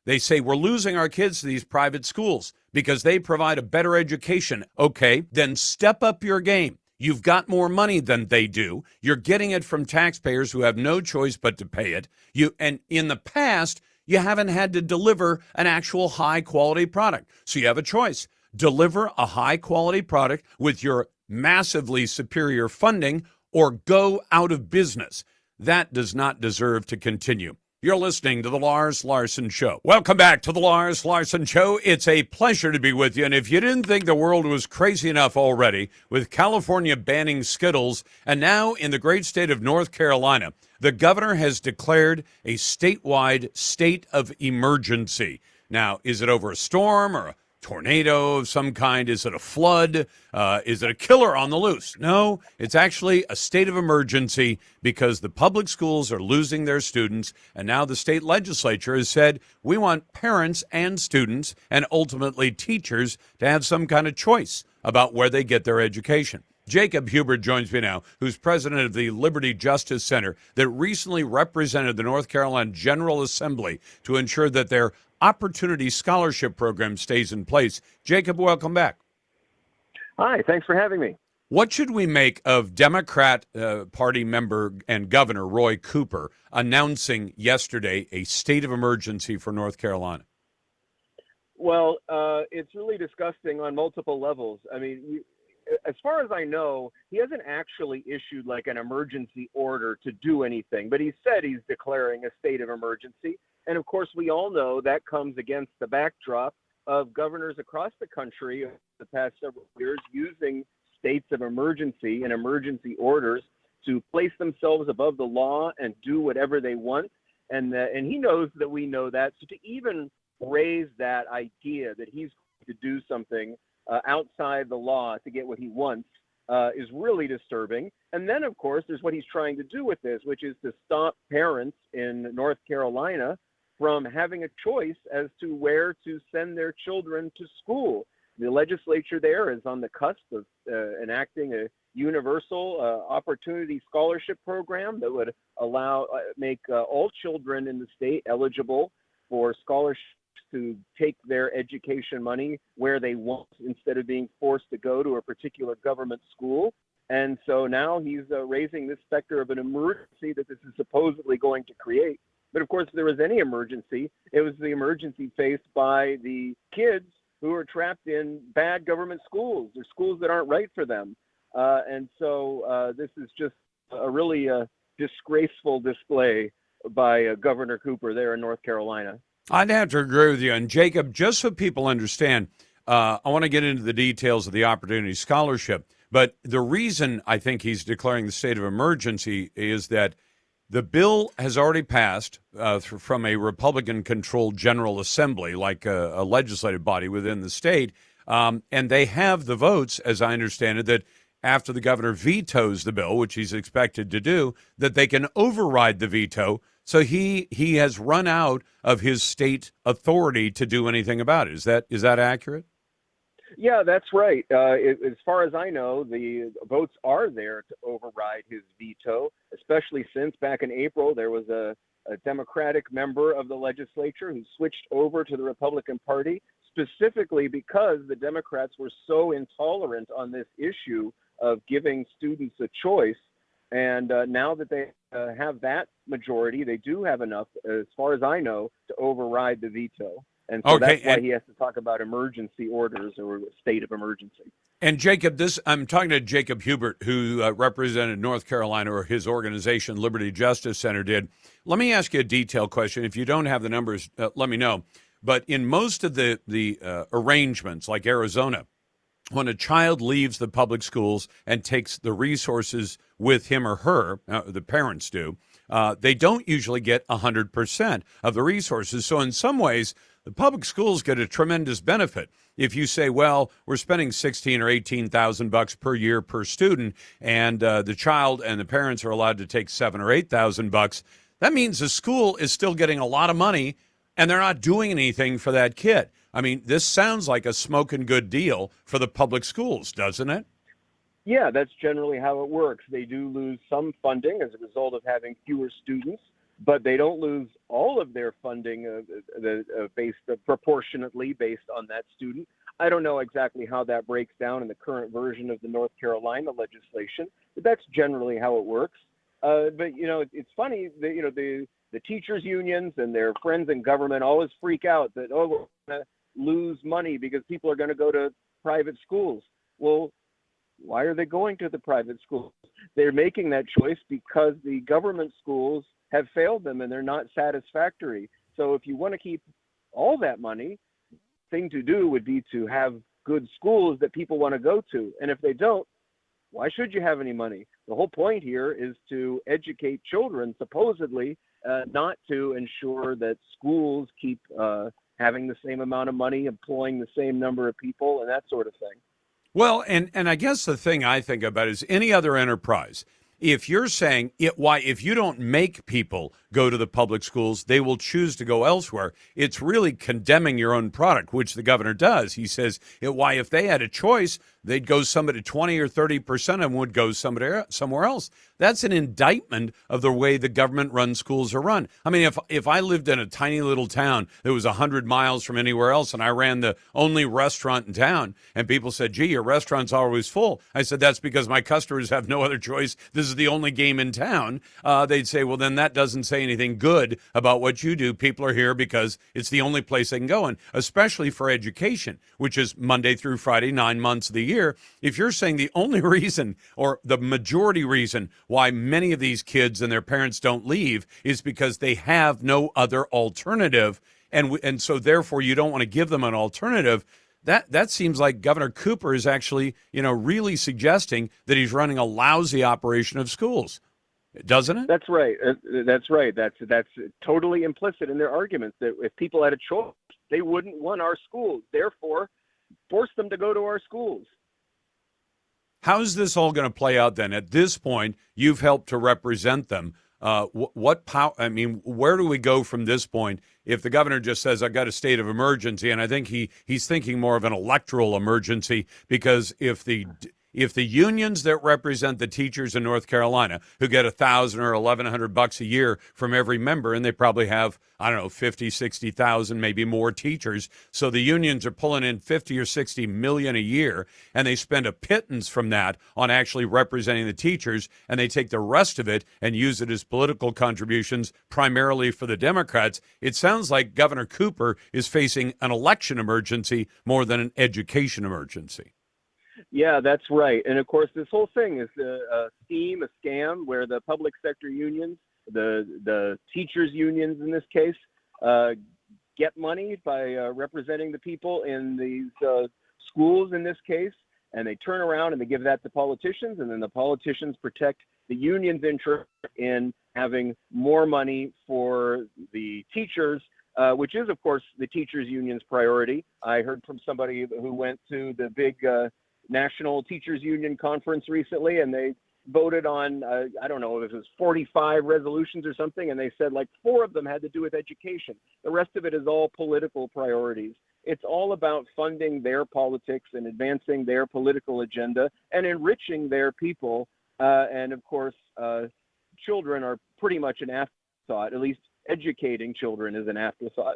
They say, we're losing our kids to these private schools because they provide a better education. Okay, then step up your game. You've got more money than they do. You're getting it from taxpayers who have no choice but to pay it. And in the past, you haven't had to deliver an actual high-quality product. So you have a choice. Deliver a high-quality product with your massively superior funding or go out of business. That does not deserve to continue. You're listening to The Lars Larson Show. Welcome back to The Lars Larson Show. It's a pleasure to be with you. And if you didn't think the world was crazy enough already, with California banning Skittles, and now in the great state of North Carolina, the governor has declared a statewide state of emergency. Now, is it over a storm or a tornado of some kind? Is it a flood? Is it a killer on the loose? No, it's actually a state of emergency because the public schools are losing their students, and now the state legislature has said we want parents and students and ultimately teachers to have some kind of choice about where they get their education. Jacob Hubert joins me now, who's president of the Liberty Justice Center that recently represented the North Carolina General Assembly to ensure that their Opportunity Scholarship Program stays in place. Jacob, welcome back. Hi, thanks for having me. What should we make of Democrat Party member and Governor Roy Cooper announcing yesterday a state of emergency for North Carolina? Well, it's really disgusting on multiple levels. I mean, as far as I know, he hasn't actually issued like an emergency order to do anything, but he said he's declaring a state of emergency. And of course, we all know that comes against the backdrop of governors across the country over the past several years using states of emergency and emergency orders to place themselves above the law and do whatever they want. And he knows that we know that. So to even raise that idea that he's going to do something outside the law to get what he wants is really disturbing. And then, of course, there's what he's trying to do with this, which is to stop parents in North Carolina from having a choice as to where to send their children to school. The legislature there is on the cusp of enacting a universal opportunity scholarship program that would make all children in the state eligible for scholarships to take their education money where they want instead of being forced to go to a particular government school. And so now he's raising this specter of an emergency that this is supposedly going to create. But of course, if there was any emergency, it was the emergency faced by the kids who are trapped in bad government schools or schools that aren't right for them. And so this is just a really disgraceful display by Governor Cooper there in North Carolina. I'd have to agree with you. And Jacob, just so people understand, I want to get into the details of the Opportunity Scholarship. But the reason I think he's declaring the state of emergency is that the bill has already passed from a Republican-controlled General Assembly, like a legislative body within the state, and they have the votes, as I understand it, that after the governor vetoes the bill, which he's expected to do, that they can override the veto. So he has run out of his state authority to do anything about it. Is that accurate? Yeah, that's right. As far as I know, the votes are there to override his veto, especially since back in April there was a Democratic member of the legislature who switched over to the Republican Party specifically because the Democrats were so intolerant on this issue of giving students a choice. And now that they have that majority, they do have enough, as far as I know, to override the veto. And so that's why he has to talk about emergency orders or a state of emergency. And Jacob, I'm talking to Jacob Hubert, who represented North Carolina, or his organization, Liberty Justice Center, did. Let me ask you a detailed question. If you don't have the numbers, let me know. But in most of the arrangements, like Arizona, when a child leaves the public schools and takes the resources with him or her, the parents do, they don't usually get 100% of the resources. So in some ways, the public schools get a tremendous benefit. If you say, well, we're spending $16,000 or $18,000 per year per student, and the child and the parents are allowed to take $7,000 or $8,000, that means the school is still getting a lot of money, and they're not doing anything for that kid. I mean, this sounds like a smoking good deal for the public schools, doesn't it? Yeah, that's generally how it works. They do lose some funding as a result of having fewer students, but they don't lose all of their funding based proportionately based on that student. I don't know exactly how that breaks down in the current version of the North Carolina legislation, but that's generally how it works. But it's funny that the teachers unions and their friends in government always freak out that we're going to lose money because people are going to go to private schools. Well, why are they going to the private schools? They're making that choice because the government schools have failed them and they're not satisfactory. So if you want to keep all that money, the thing to do would be to have good schools that people want to go to. And if they don't, why should you have any money? The whole point here is to educate children, supposedly, not to ensure that schools keep having the same amount of money, employing the same number of people, and that sort of thing. Well, and I guess the thing I think about is any other enterprise. If you're saying if you don't make people go to the public schools, they will choose to go elsewhere, it's really condemning your own product, which the governor does. He says, if they had a choice, they'd go 20 or 30% of them would go somewhere else. That's an indictment of the way the government run schools are run. I mean, if I lived in a tiny little town that was 100 miles from anywhere else and I ran the only restaurant in town and people said, gee, your restaurant's always full. I said, that's because my customers have no other choice. This is the only game in town. They'd say, well, then that doesn't say anything good about what you do. People are here because it's the only place they can go in, especially for education, which is Monday through Friday, 9 months of the year. If you're saying the only reason or the majority reason why many of these kids and their parents don't leave is because they have no other alternative, and so therefore you don't want to give them an alternative, that seems like Governor Cooper is actually, really suggesting that he's running a lousy operation of schools, doesn't it? That's right. That's right. That's totally implicit in their arguments that if people had a choice, they wouldn't want our schools. Therefore, force them to go to our schools. How's this all going to play out then? At this point, you've helped to represent them. What power? I mean, where do we go from this point if the governor just says, I've got a state of emergency? And I think he's thinking more of an electoral emergency, because if the unions that represent the teachers in North Carolina, who get $1,000 or $1,100 a year from every member, and they probably have, 50, 60,000, maybe more teachers. So the unions are pulling in 50 or 60 million a year, and they spend a pittance from that on actually representing the teachers, and they take the rest of it and use it as political contributions, primarily for the Democrats. It sounds like Governor Cooper is facing an election emergency more than an education emergency. Yeah, that's right. And of course, this whole thing is a scheme, a scam, where the public sector unions, the teachers unions in this case, get money by representing the people in these schools in this case, and they turn around and they give that to politicians, and then the politicians protect the union's interest in having more money for the teachers, which is, of course, the teachers union's priority. I heard from somebody who went to the big National Teachers Union conference recently, and they voted on, I don't know, if it was 45 resolutions or something, and they said like 4 of them had to do with education. The rest of it is all political priorities. It's all about funding their politics and advancing their political agenda and enriching their people. And of course, children are pretty much an afterthought. At least educating children is an afterthought.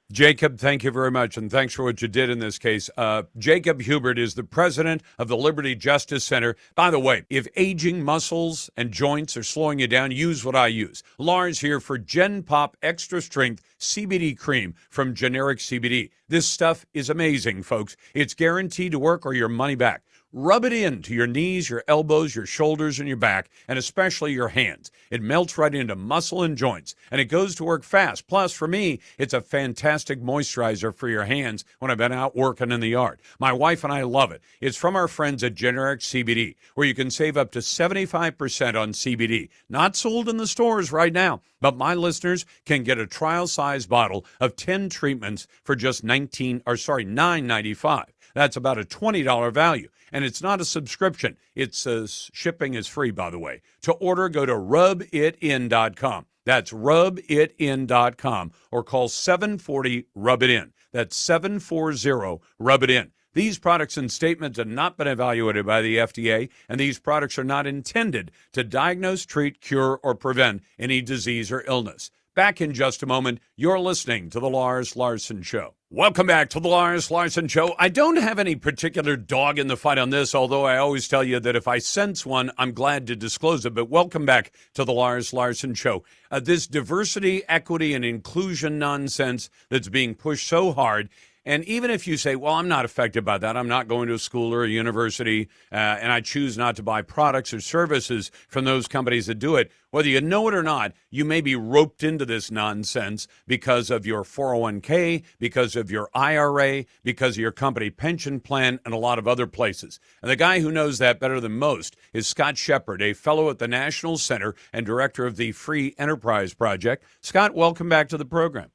Jacob, thank you very much, and thanks for what you did in this case. Jacob Hubert is the president of the Liberty Justice Center. By the way, if aging muscles and joints are slowing you down, use what I use. Lars here for Gen Pop Extra Strength CBD Cream from Generic CBD. This stuff is amazing, folks. It's guaranteed to work or your money back. Rub it into your knees, your elbows, your shoulders, and your back, and especially your hands. It melts right into muscle and joints, and it goes to work fast. Plus, for me, it's a fantastic moisturizer for your hands when I've been out working in the yard. My wife and I love it. It's from our friends at Generic CBD, where you can save up to 75% on CBD. Not sold in the stores right now, but my listeners can get a trial-size bottle of 10 treatments for just $9.95. That's about a $20 value. And it's not a subscription. It's shipping is free, by the way. To order, go to rubitin.com. That's rubitin.com or call 740-RUB-IT-IN. That's 740-RUB-IT-IN. These products and statements have not been evaluated by the FDA, and these products are not intended to diagnose, treat, cure, or prevent any disease or illness. Back in just a moment. You're listening to The Lars Larson Show. Welcome back to The Lars Larson Show. I don't have any particular dog in the fight on this, although I always tell you that if I sense one, I'm glad to disclose it. But welcome back to The Lars Larson Show. This diversity, equity, and inclusion nonsense that's being pushed so hard. And even if you say, well, I'm not affected by that, I'm not going to a school or a university, and I choose not to buy products or services from those companies that do it, whether you know it or not, you may be roped into this nonsense because of your 401k, because of your IRA, because of your company pension plan, and a lot of other places. And the guy who knows that better than most is Scott Shepard, a fellow at the National Center and director of the Free Enterprise Project. Scott, welcome back to the program.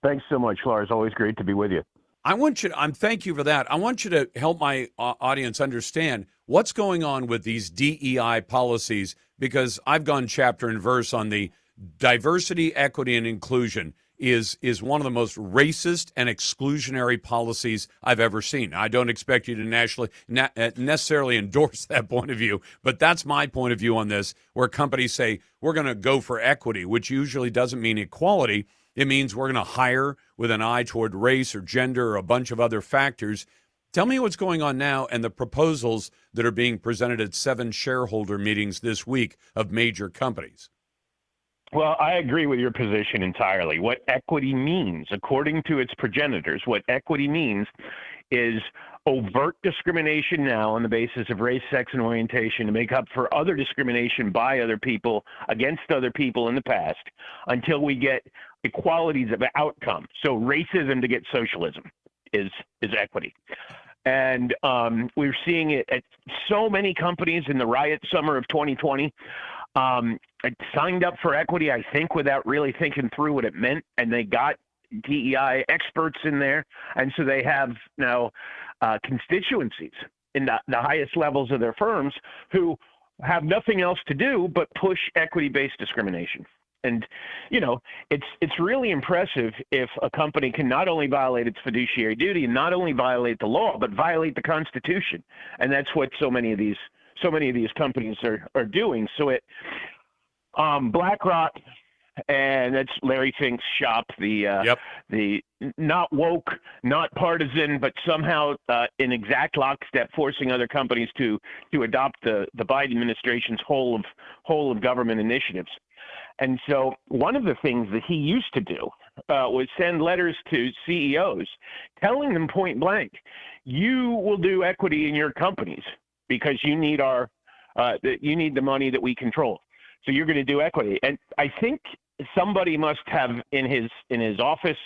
Thanks so much, Lars. Always great to be with you. Thank you for that. I want you to help my audience understand what's going on with these DEI policies, because I've gone chapter and verse on the diversity, equity, and inclusion is one of the most racist and exclusionary policies I've ever seen. I don't expect you to necessarily endorse that point of view, but that's my point of view on this, where companies say, we're going to go for equity, which usually doesn't mean equality. It means we're going to hire with an eye toward race or gender or a bunch of other factors. Tell me what's going on now and the proposals that are being presented at 7 shareholder meetings this week of major companies. Well, I agree with your position entirely. What equity means, according to its progenitors, what equity means is overt discrimination now on the basis of race, sex, and orientation to make up for other discrimination by other people against other people in the past until we get equalities of outcome. So racism to get socialism is equity. And we're seeing it at so many companies in the riot summer of 2020. Signed up for equity, I think, without really thinking through what it meant, and they got DEI experts in there, and so they have now constituencies in the highest levels of their firms who have nothing else to do but push equity-based discrimination. And, you know, it's really impressive if a company can not only violate its fiduciary duty and not only violate the law, but violate the Constitution. And that's what so many of these companies are doing. So BlackRock, and that's Larry Fink's shop, the not woke, not partisan, but somehow in exact lockstep, forcing other companies to adopt the Biden administration's whole of government initiatives. And so one of the things that he used to do was send letters to CEOs telling them point blank, you will do equity in your companies because you need the money that we control. So you're going to do equity. And I think somebody must have in his office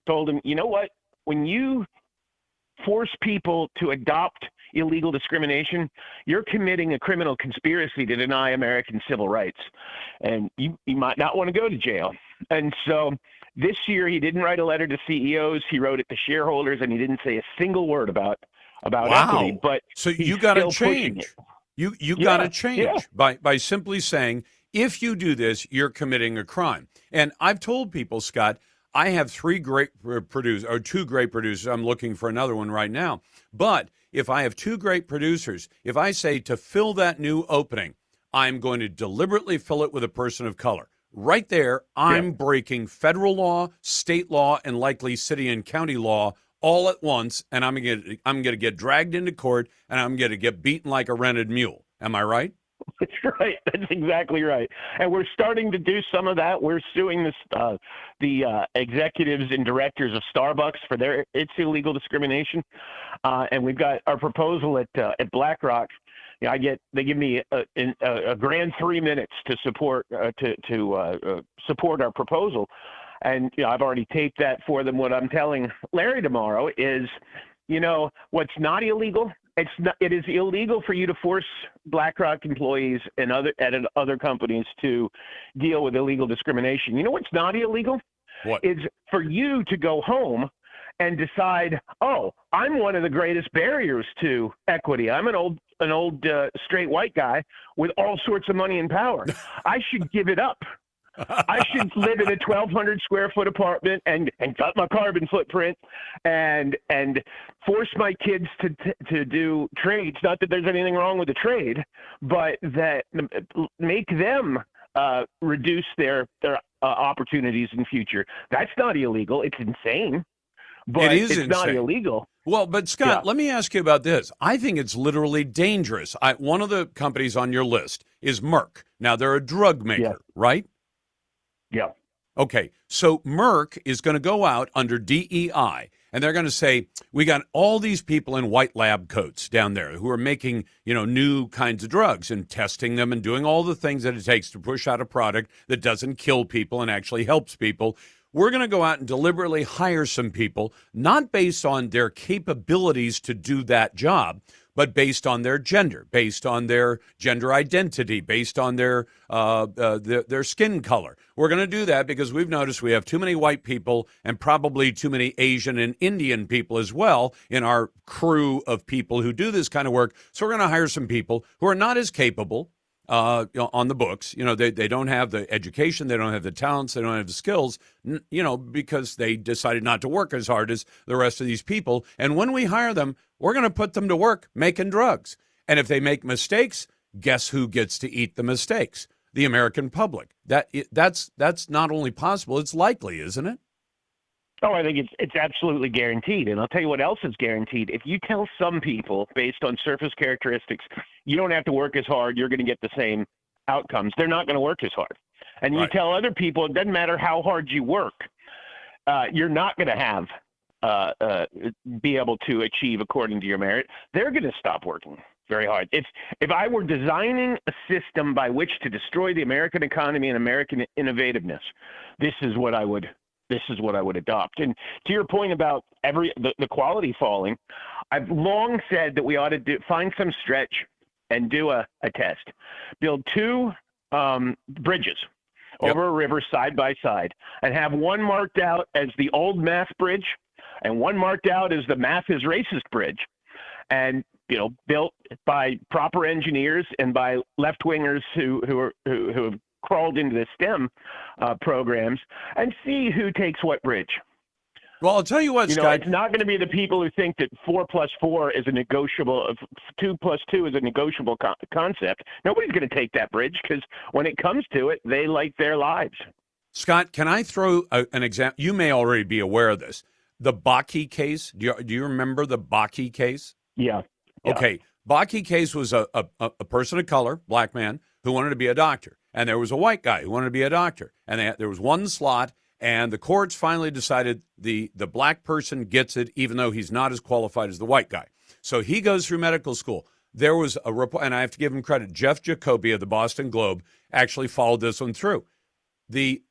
told him, you know what, when you force people to adopt illegal discrimination, you're committing a criminal conspiracy to deny American civil rights. And you might not want to go to jail. And so this year he didn't write a letter to CEOs. He wrote it to shareholders, and he didn't say a single word about about Wow. equity, but so he's you got to still pushing change. it. You Yeah, got to change yeah. by simply saying, if you do this, you're committing a crime. And I've told people, Scott, I have two great producers. I'm looking for another one right now. But if I have two great producers, if I say to fill that new opening, I'm going to deliberately fill it with a person of color. Right there, I'm breaking federal law, state law, and likely city and county law all at once, and I'm going to get dragged into court, and I'm going to get beaten like a rented mule. Am I right? That's right. That's exactly right. And we're starting to do some of that. We're suing the executives and directors of Starbucks for its illegal discrimination. And we've got our proposal at BlackRock. They give me a grand 3 minutes to support support our proposal, and I've already taped that for them. What I'm telling Larry tomorrow is, what's not illegal. It is illegal for you to force BlackRock employees and other companies to deal with illegal discrimination. You know what's not illegal? What? Is for you to go home and decide, oh, I'm one of the greatest barriers to equity. I'm an old straight white guy with all sorts of money and power. I should give it up. I should live in a 1,200 square foot apartment and cut my carbon footprint and force my kids to do trades. Not that there's anything wrong with the trade, but that make them reduce their opportunities in future. That's not illegal. It's insane, but It is it's not insane. illegal. Well, but Scott, let me ask you about this. I think it's literally dangerous. One of the companies on your list is Merck. Now, they're a drug maker, right? Yeah. Okay, so Merck is going to go out under DEI, and they're going to say, we got all these people in white lab coats down there who are making, new kinds of drugs and testing them and doing all the things that it takes to push out a product that doesn't kill people and actually helps people. We're going to go out and deliberately hire some people, not based on their capabilities to do that job, but based on their gender, based on their gender identity, based on their skin color. We're going to do that because we've noticed we have too many white people and probably too many Asian and Indian people as well in our crew of people who do this kind of work. So we're going to hire some people who are not as capable on the books. They don't have the education, they don't have the talents, they don't have the skills, because they decided not to work as hard as the rest of these people. And when we hire them, we're going to put them to work making drugs. And if they make mistakes, guess who gets to eat the mistakes? The American public. That's not only possible, it's likely, isn't it? Oh, I think it's absolutely guaranteed. And I'll tell you what else is guaranteed. If you tell some people, based on surface characteristics, you don't have to work as hard, you're going to get the same outcomes, they're not going to work as hard. And you tell other people, it doesn't matter how hard you work, you're not going to be able to achieve according to your merit. They're going to stop working very hard. If I were designing a system by which to destroy the American economy and American innovativeness, this is what I would adopt. And to your point about the quality falling, I've long said that we ought to find some stretch and do a test. Build two bridges over a river side by side and have one marked out as the old math bridge and one marked out as the math is racist bridge. And built by proper engineers and by left-wingers who have crawled into the STEM programs, and see who takes what bridge. Well, I'll tell you what, Scott. It's not going to be the people who think that 4 + 4 is a negotiable, 2 + 2 is a negotiable concept. Nobody's going to take that bridge because when it comes to it, they like their lives. Scott, can I throw an example? You may already be aware of this. The Bakke case. Do you remember the Bakke case? Yeah. Okay. Bakke case was a person of color, black man, who wanted to be a doctor. And there was a white guy who wanted to be a doctor. And there was one slot, and the courts finally decided the black person gets it, even though he's not as qualified as the white guy. So he goes through medical school. There was a report, and I have to give him credit. Jeff Jacoby of the Boston Globe actually followed this one through. The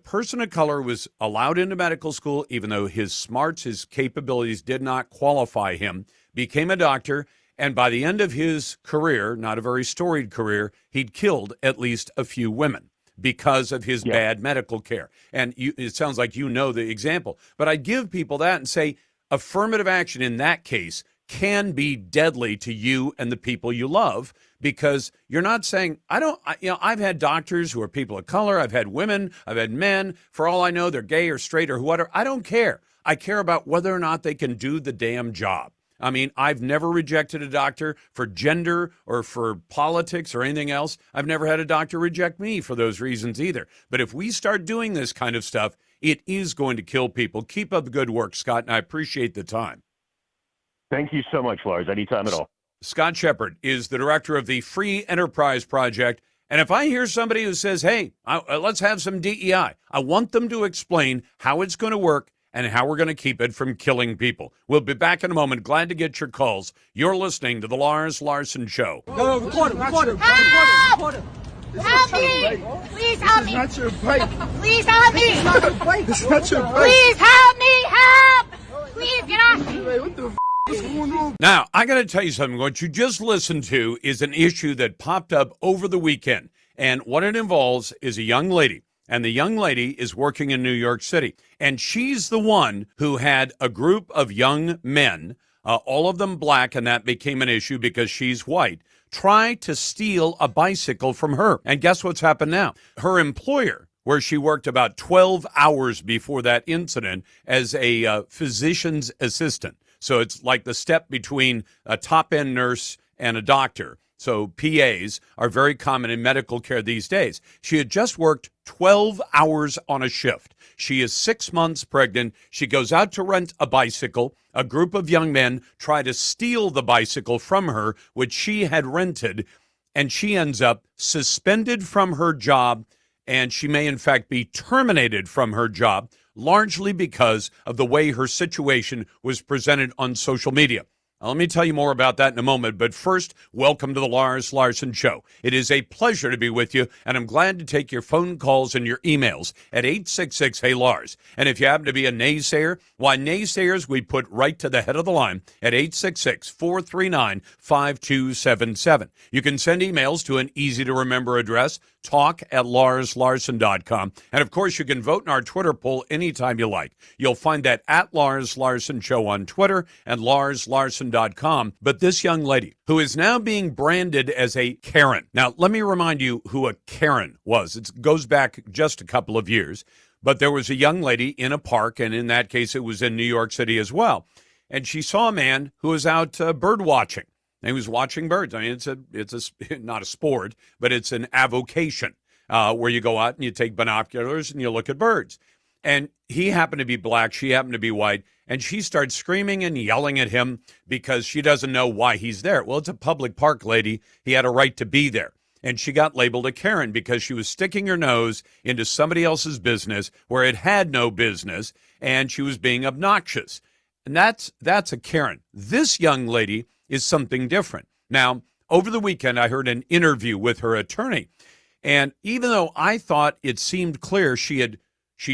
person of color was allowed into medical school, even though his smarts, his capabilities did not qualify him, became a doctor, and by the end of his career, not a very storied career, he'd killed at least a few women because of his bad medical care. And it sounds like you know the example. But I'd give people that and say affirmative action in that case can be deadly to you and the people you love, because you're not saying, I've had doctors who are people of color. I've had women. I've had men. For all I know, they're gay or straight or whatever. I don't care. I care about whether or not they can do the damn job. I mean, I've never rejected a doctor for gender or for politics or anything else. I've never had a doctor reject me for those reasons either. But if we start doing this kind of stuff, it is going to kill people. Keep up the good work, Scott, and I appreciate the time. Thank you so much, Lars. Anytime at all. Scott Shepard is the director of the Free Enterprise Project. And if I hear somebody who says, hey, let's have some DEI, I want them to explain how it's going to work and how we're going to keep it from killing people. We'll be back in a moment. Glad to get your calls. You're listening to The Lars Larson Show. No, record him. Help me! Please help me! This is not your bike. Please help me! This is not your bike. This is not your bike. Please help me! Help! Please get off me! What the what's going on? Now, I got to tell you something. What you just listened to is an issue that popped up over the weekend. And what it involves is a young lady. And the young lady is working in New York City. And she's the one who had a group of young men, all of them black, and that became an issue because she's white, try to steal a bicycle from her. And guess what's happened now? Her employer, where she worked about 12 hours before that incident as a physician's assistant. So it's like the step between a top-end nurse and a doctor. So PAs are very common in medical care these days. She had just worked 12 hours on a shift. She is 6 months pregnant. She goes out to rent a bicycle. A group of young men try to steal the bicycle from her, which she had rented, and she ends up suspended from her job, and she may in fact be terminated from her job, largely because of the way her situation was presented on social media. Now, let me tell you more about that in a moment, but first, welcome to the Lars Larson Show. It is a pleasure to be with you, and I'm glad to take your phone calls and your emails at 866-HEY-LARS. And if you happen to be a naysayer, why, naysayers we put right to the head of the line at 866-439-5277. You can send emails to an easy-to-remember address, talk@LarsLarson.com. And, of course, you can vote in our Twitter poll anytime you like. You'll find that at Lars Larson Show on Twitter and LarsLarson.com. But this young lady, who is now being branded as a Karen. Now, let me remind you who a Karen was. It goes back just a couple of years. But there was a young lady in a park, and in that case, it was in New York City as well. And she saw a man who was out bird watching. And he was watching birds. I mean, it's not a sport, but it's an avocation where you go out and you take binoculars and you look at birds. And he happened to be black. She happened to be white. And she starts screaming and yelling at him because she doesn't know why he's there. Well, it's a public park, lady. He had a right to be there. And she got labeled a Karen because she was sticking her nose into somebody else's business where it had no business, and she was being obnoxious. And that's a Karen. This young lady is something different. Now, over the weekend, I heard an interview with her attorney. And even though I thought it seemed clear, she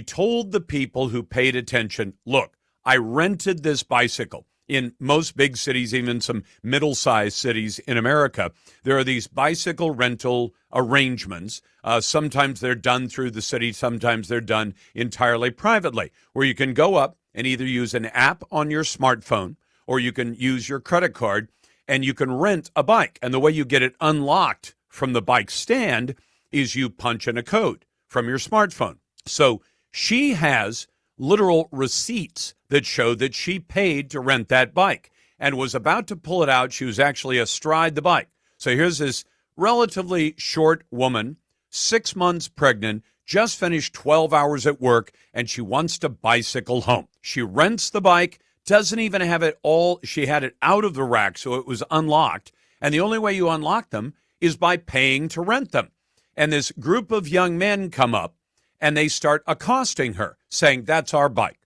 told the people who paid attention, look, I rented this bicycle. In most big cities, even some middle-sized cities in America, there are these bicycle rental arrangements. Sometimes they're done through the city. Sometimes they're done entirely privately, where you can go up and either use an app on your smartphone or you can use your credit card and you can rent a bike. And the way you get it unlocked from the bike stand is you punch in a code from your smartphone. So she has literal receipts that show that she paid to rent that bike and was about to pull it out. She was actually astride the bike. So here's this relatively short woman, 6 months pregnant, just finished 12 hours at work, and she wants to bicycle home. She rents the bike, doesn't even have it all. She had it out of the rack, so it was unlocked. And the only way you unlock them is by paying to rent them. And this group of young men come up, and they start accosting her, saying, that's our bike.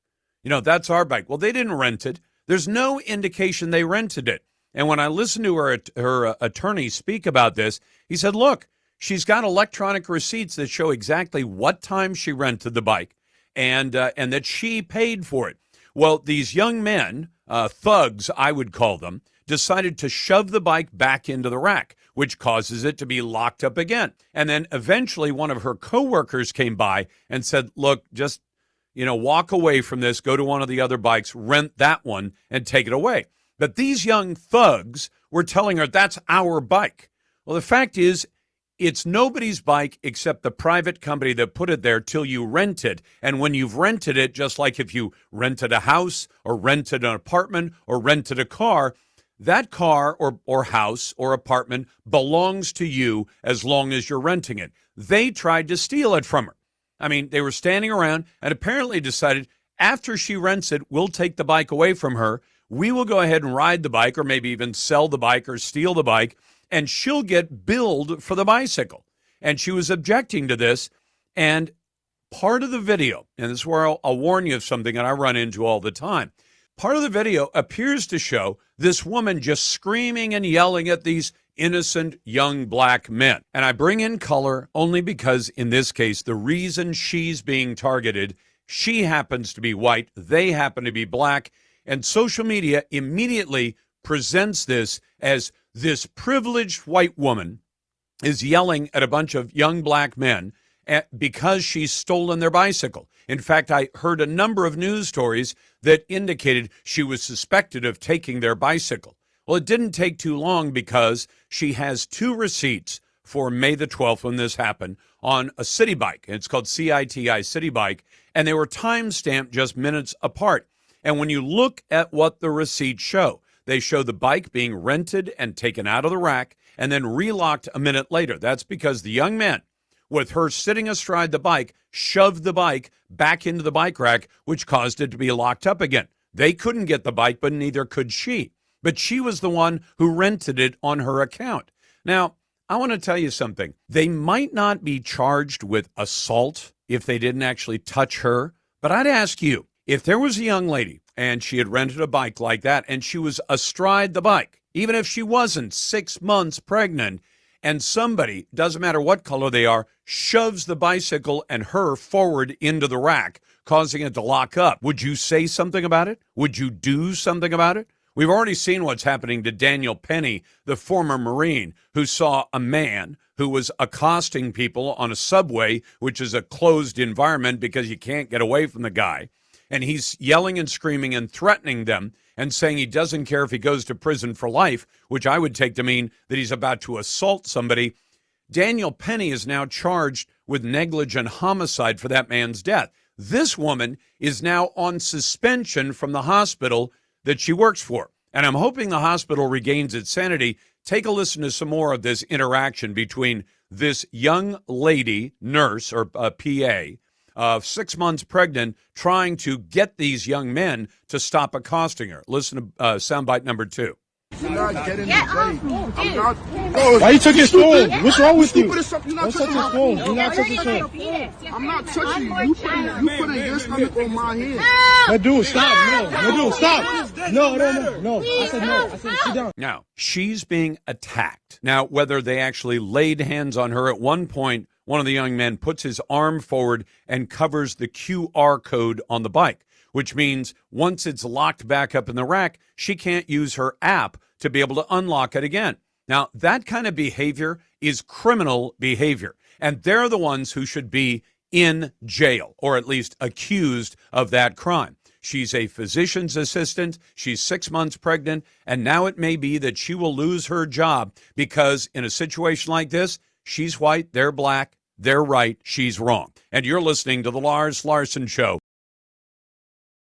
You know, that's our bike. Well, they didn't rent it. There's no indication they rented it. And when I listened to her attorney speak about this, he said, look, she's got electronic receipts that show exactly what time she rented the bike and that she paid for it. Well, these young men, thugs, I would call them, decided to shove the bike back into the rack, which causes it to be locked up again. And then eventually one of her coworkers came by and said, look, just, walk away from this, go to one of the other bikes, rent that one, and take it away. But these young thugs were telling her that's our bike. Well, the fact is, it's nobody's bike except the private company that put it there till you rent it. And when you've rented it, just like if you rented a house or rented an apartment or rented a car, that car or house or apartment belongs to you as long as you're renting it. They tried to steal it from her. I mean, they were standing around and apparently decided after she rents it, we'll take the bike away from her. We will go ahead and ride the bike or maybe even sell the bike or steal the bike, and she'll get billed for the bicycle. And she was objecting to this. And part of the video, and this is where I'll warn you of something that I run into all the time. Part of the video appears to show this woman just screaming and yelling at these innocent young black men. And I bring in color only because in this case, the reason she's being targeted, she happens to be white, they happen to be black. And social media immediately presents this as this privileged white woman is yelling at a bunch of young black men because she's stolen their bicycle. In fact, I heard a number of news stories that indicated she was suspected of taking their bicycle. Well, it didn't take too long because she has 2 receipts for May the 12th when this happened on a city bike. It's called CITI City Bike, and they were time-stamped just minutes apart. And when you look at what the receipts show, they show the bike being rented and taken out of the rack and then relocked a minute later. That's because the young men, with her sitting astride the bike, shoved the bike back into the bike rack, which caused it to be locked up again. They couldn't get the bike, but neither could she. But she was the one who rented it on her account. Now, I want to tell you something. They might not be charged with assault if they didn't actually touch her, but I'd ask you, if there was a young lady and she had rented a bike like that and she was astride the bike, even if she wasn't 6 months pregnant, and somebody, doesn't matter what color they are, shoves the bicycle and her forward into the rack, causing it to lock up, would you say something about it? Would you do something about it? We've already seen what's happening to Daniel Penny, the former Marine, who saw a man who was accosting people on a subway, which is a closed environment because you can't get away from the guy. And he's yelling and screaming and threatening them and saying he doesn't care if he goes to prison for life, which I would take to mean that he's about to assault somebody. Daniel Penny is now charged with negligent homicide for that man's death. This woman is now on suspension from the hospital that she works for. And I'm hoping the hospital regains its sanity. Take a listen to some more of this interaction between this young lady, nurse or PA, 6 months pregnant, trying to get these young men to stop accosting her. Listen to soundbite number 2. You're not getting I'm not. Why you took his phone? What's wrong with you? Don't touch his phone. Do not touch his phone. I'm not touching you. You putting your stomach on my head. No, dude, stop. No, dude, stop. No. I said no. I said sit down. Now, she's being attacked. Now, whether they actually laid hands on her at one point, one of the young men puts his arm forward and covers the QR code on the bike, which means once it's locked back up in the rack, she can't use her app to be able to unlock it again. Now, that kind of behavior is criminal behavior, and they're the ones who should be in jail, or at least accused of that crime. She's a physician's assistant, she's 6 months pregnant, and now it may be that she will lose her job because in a situation like this, she's white, they're black, they're right, she's wrong. And you're listening to The Lars Larson Show.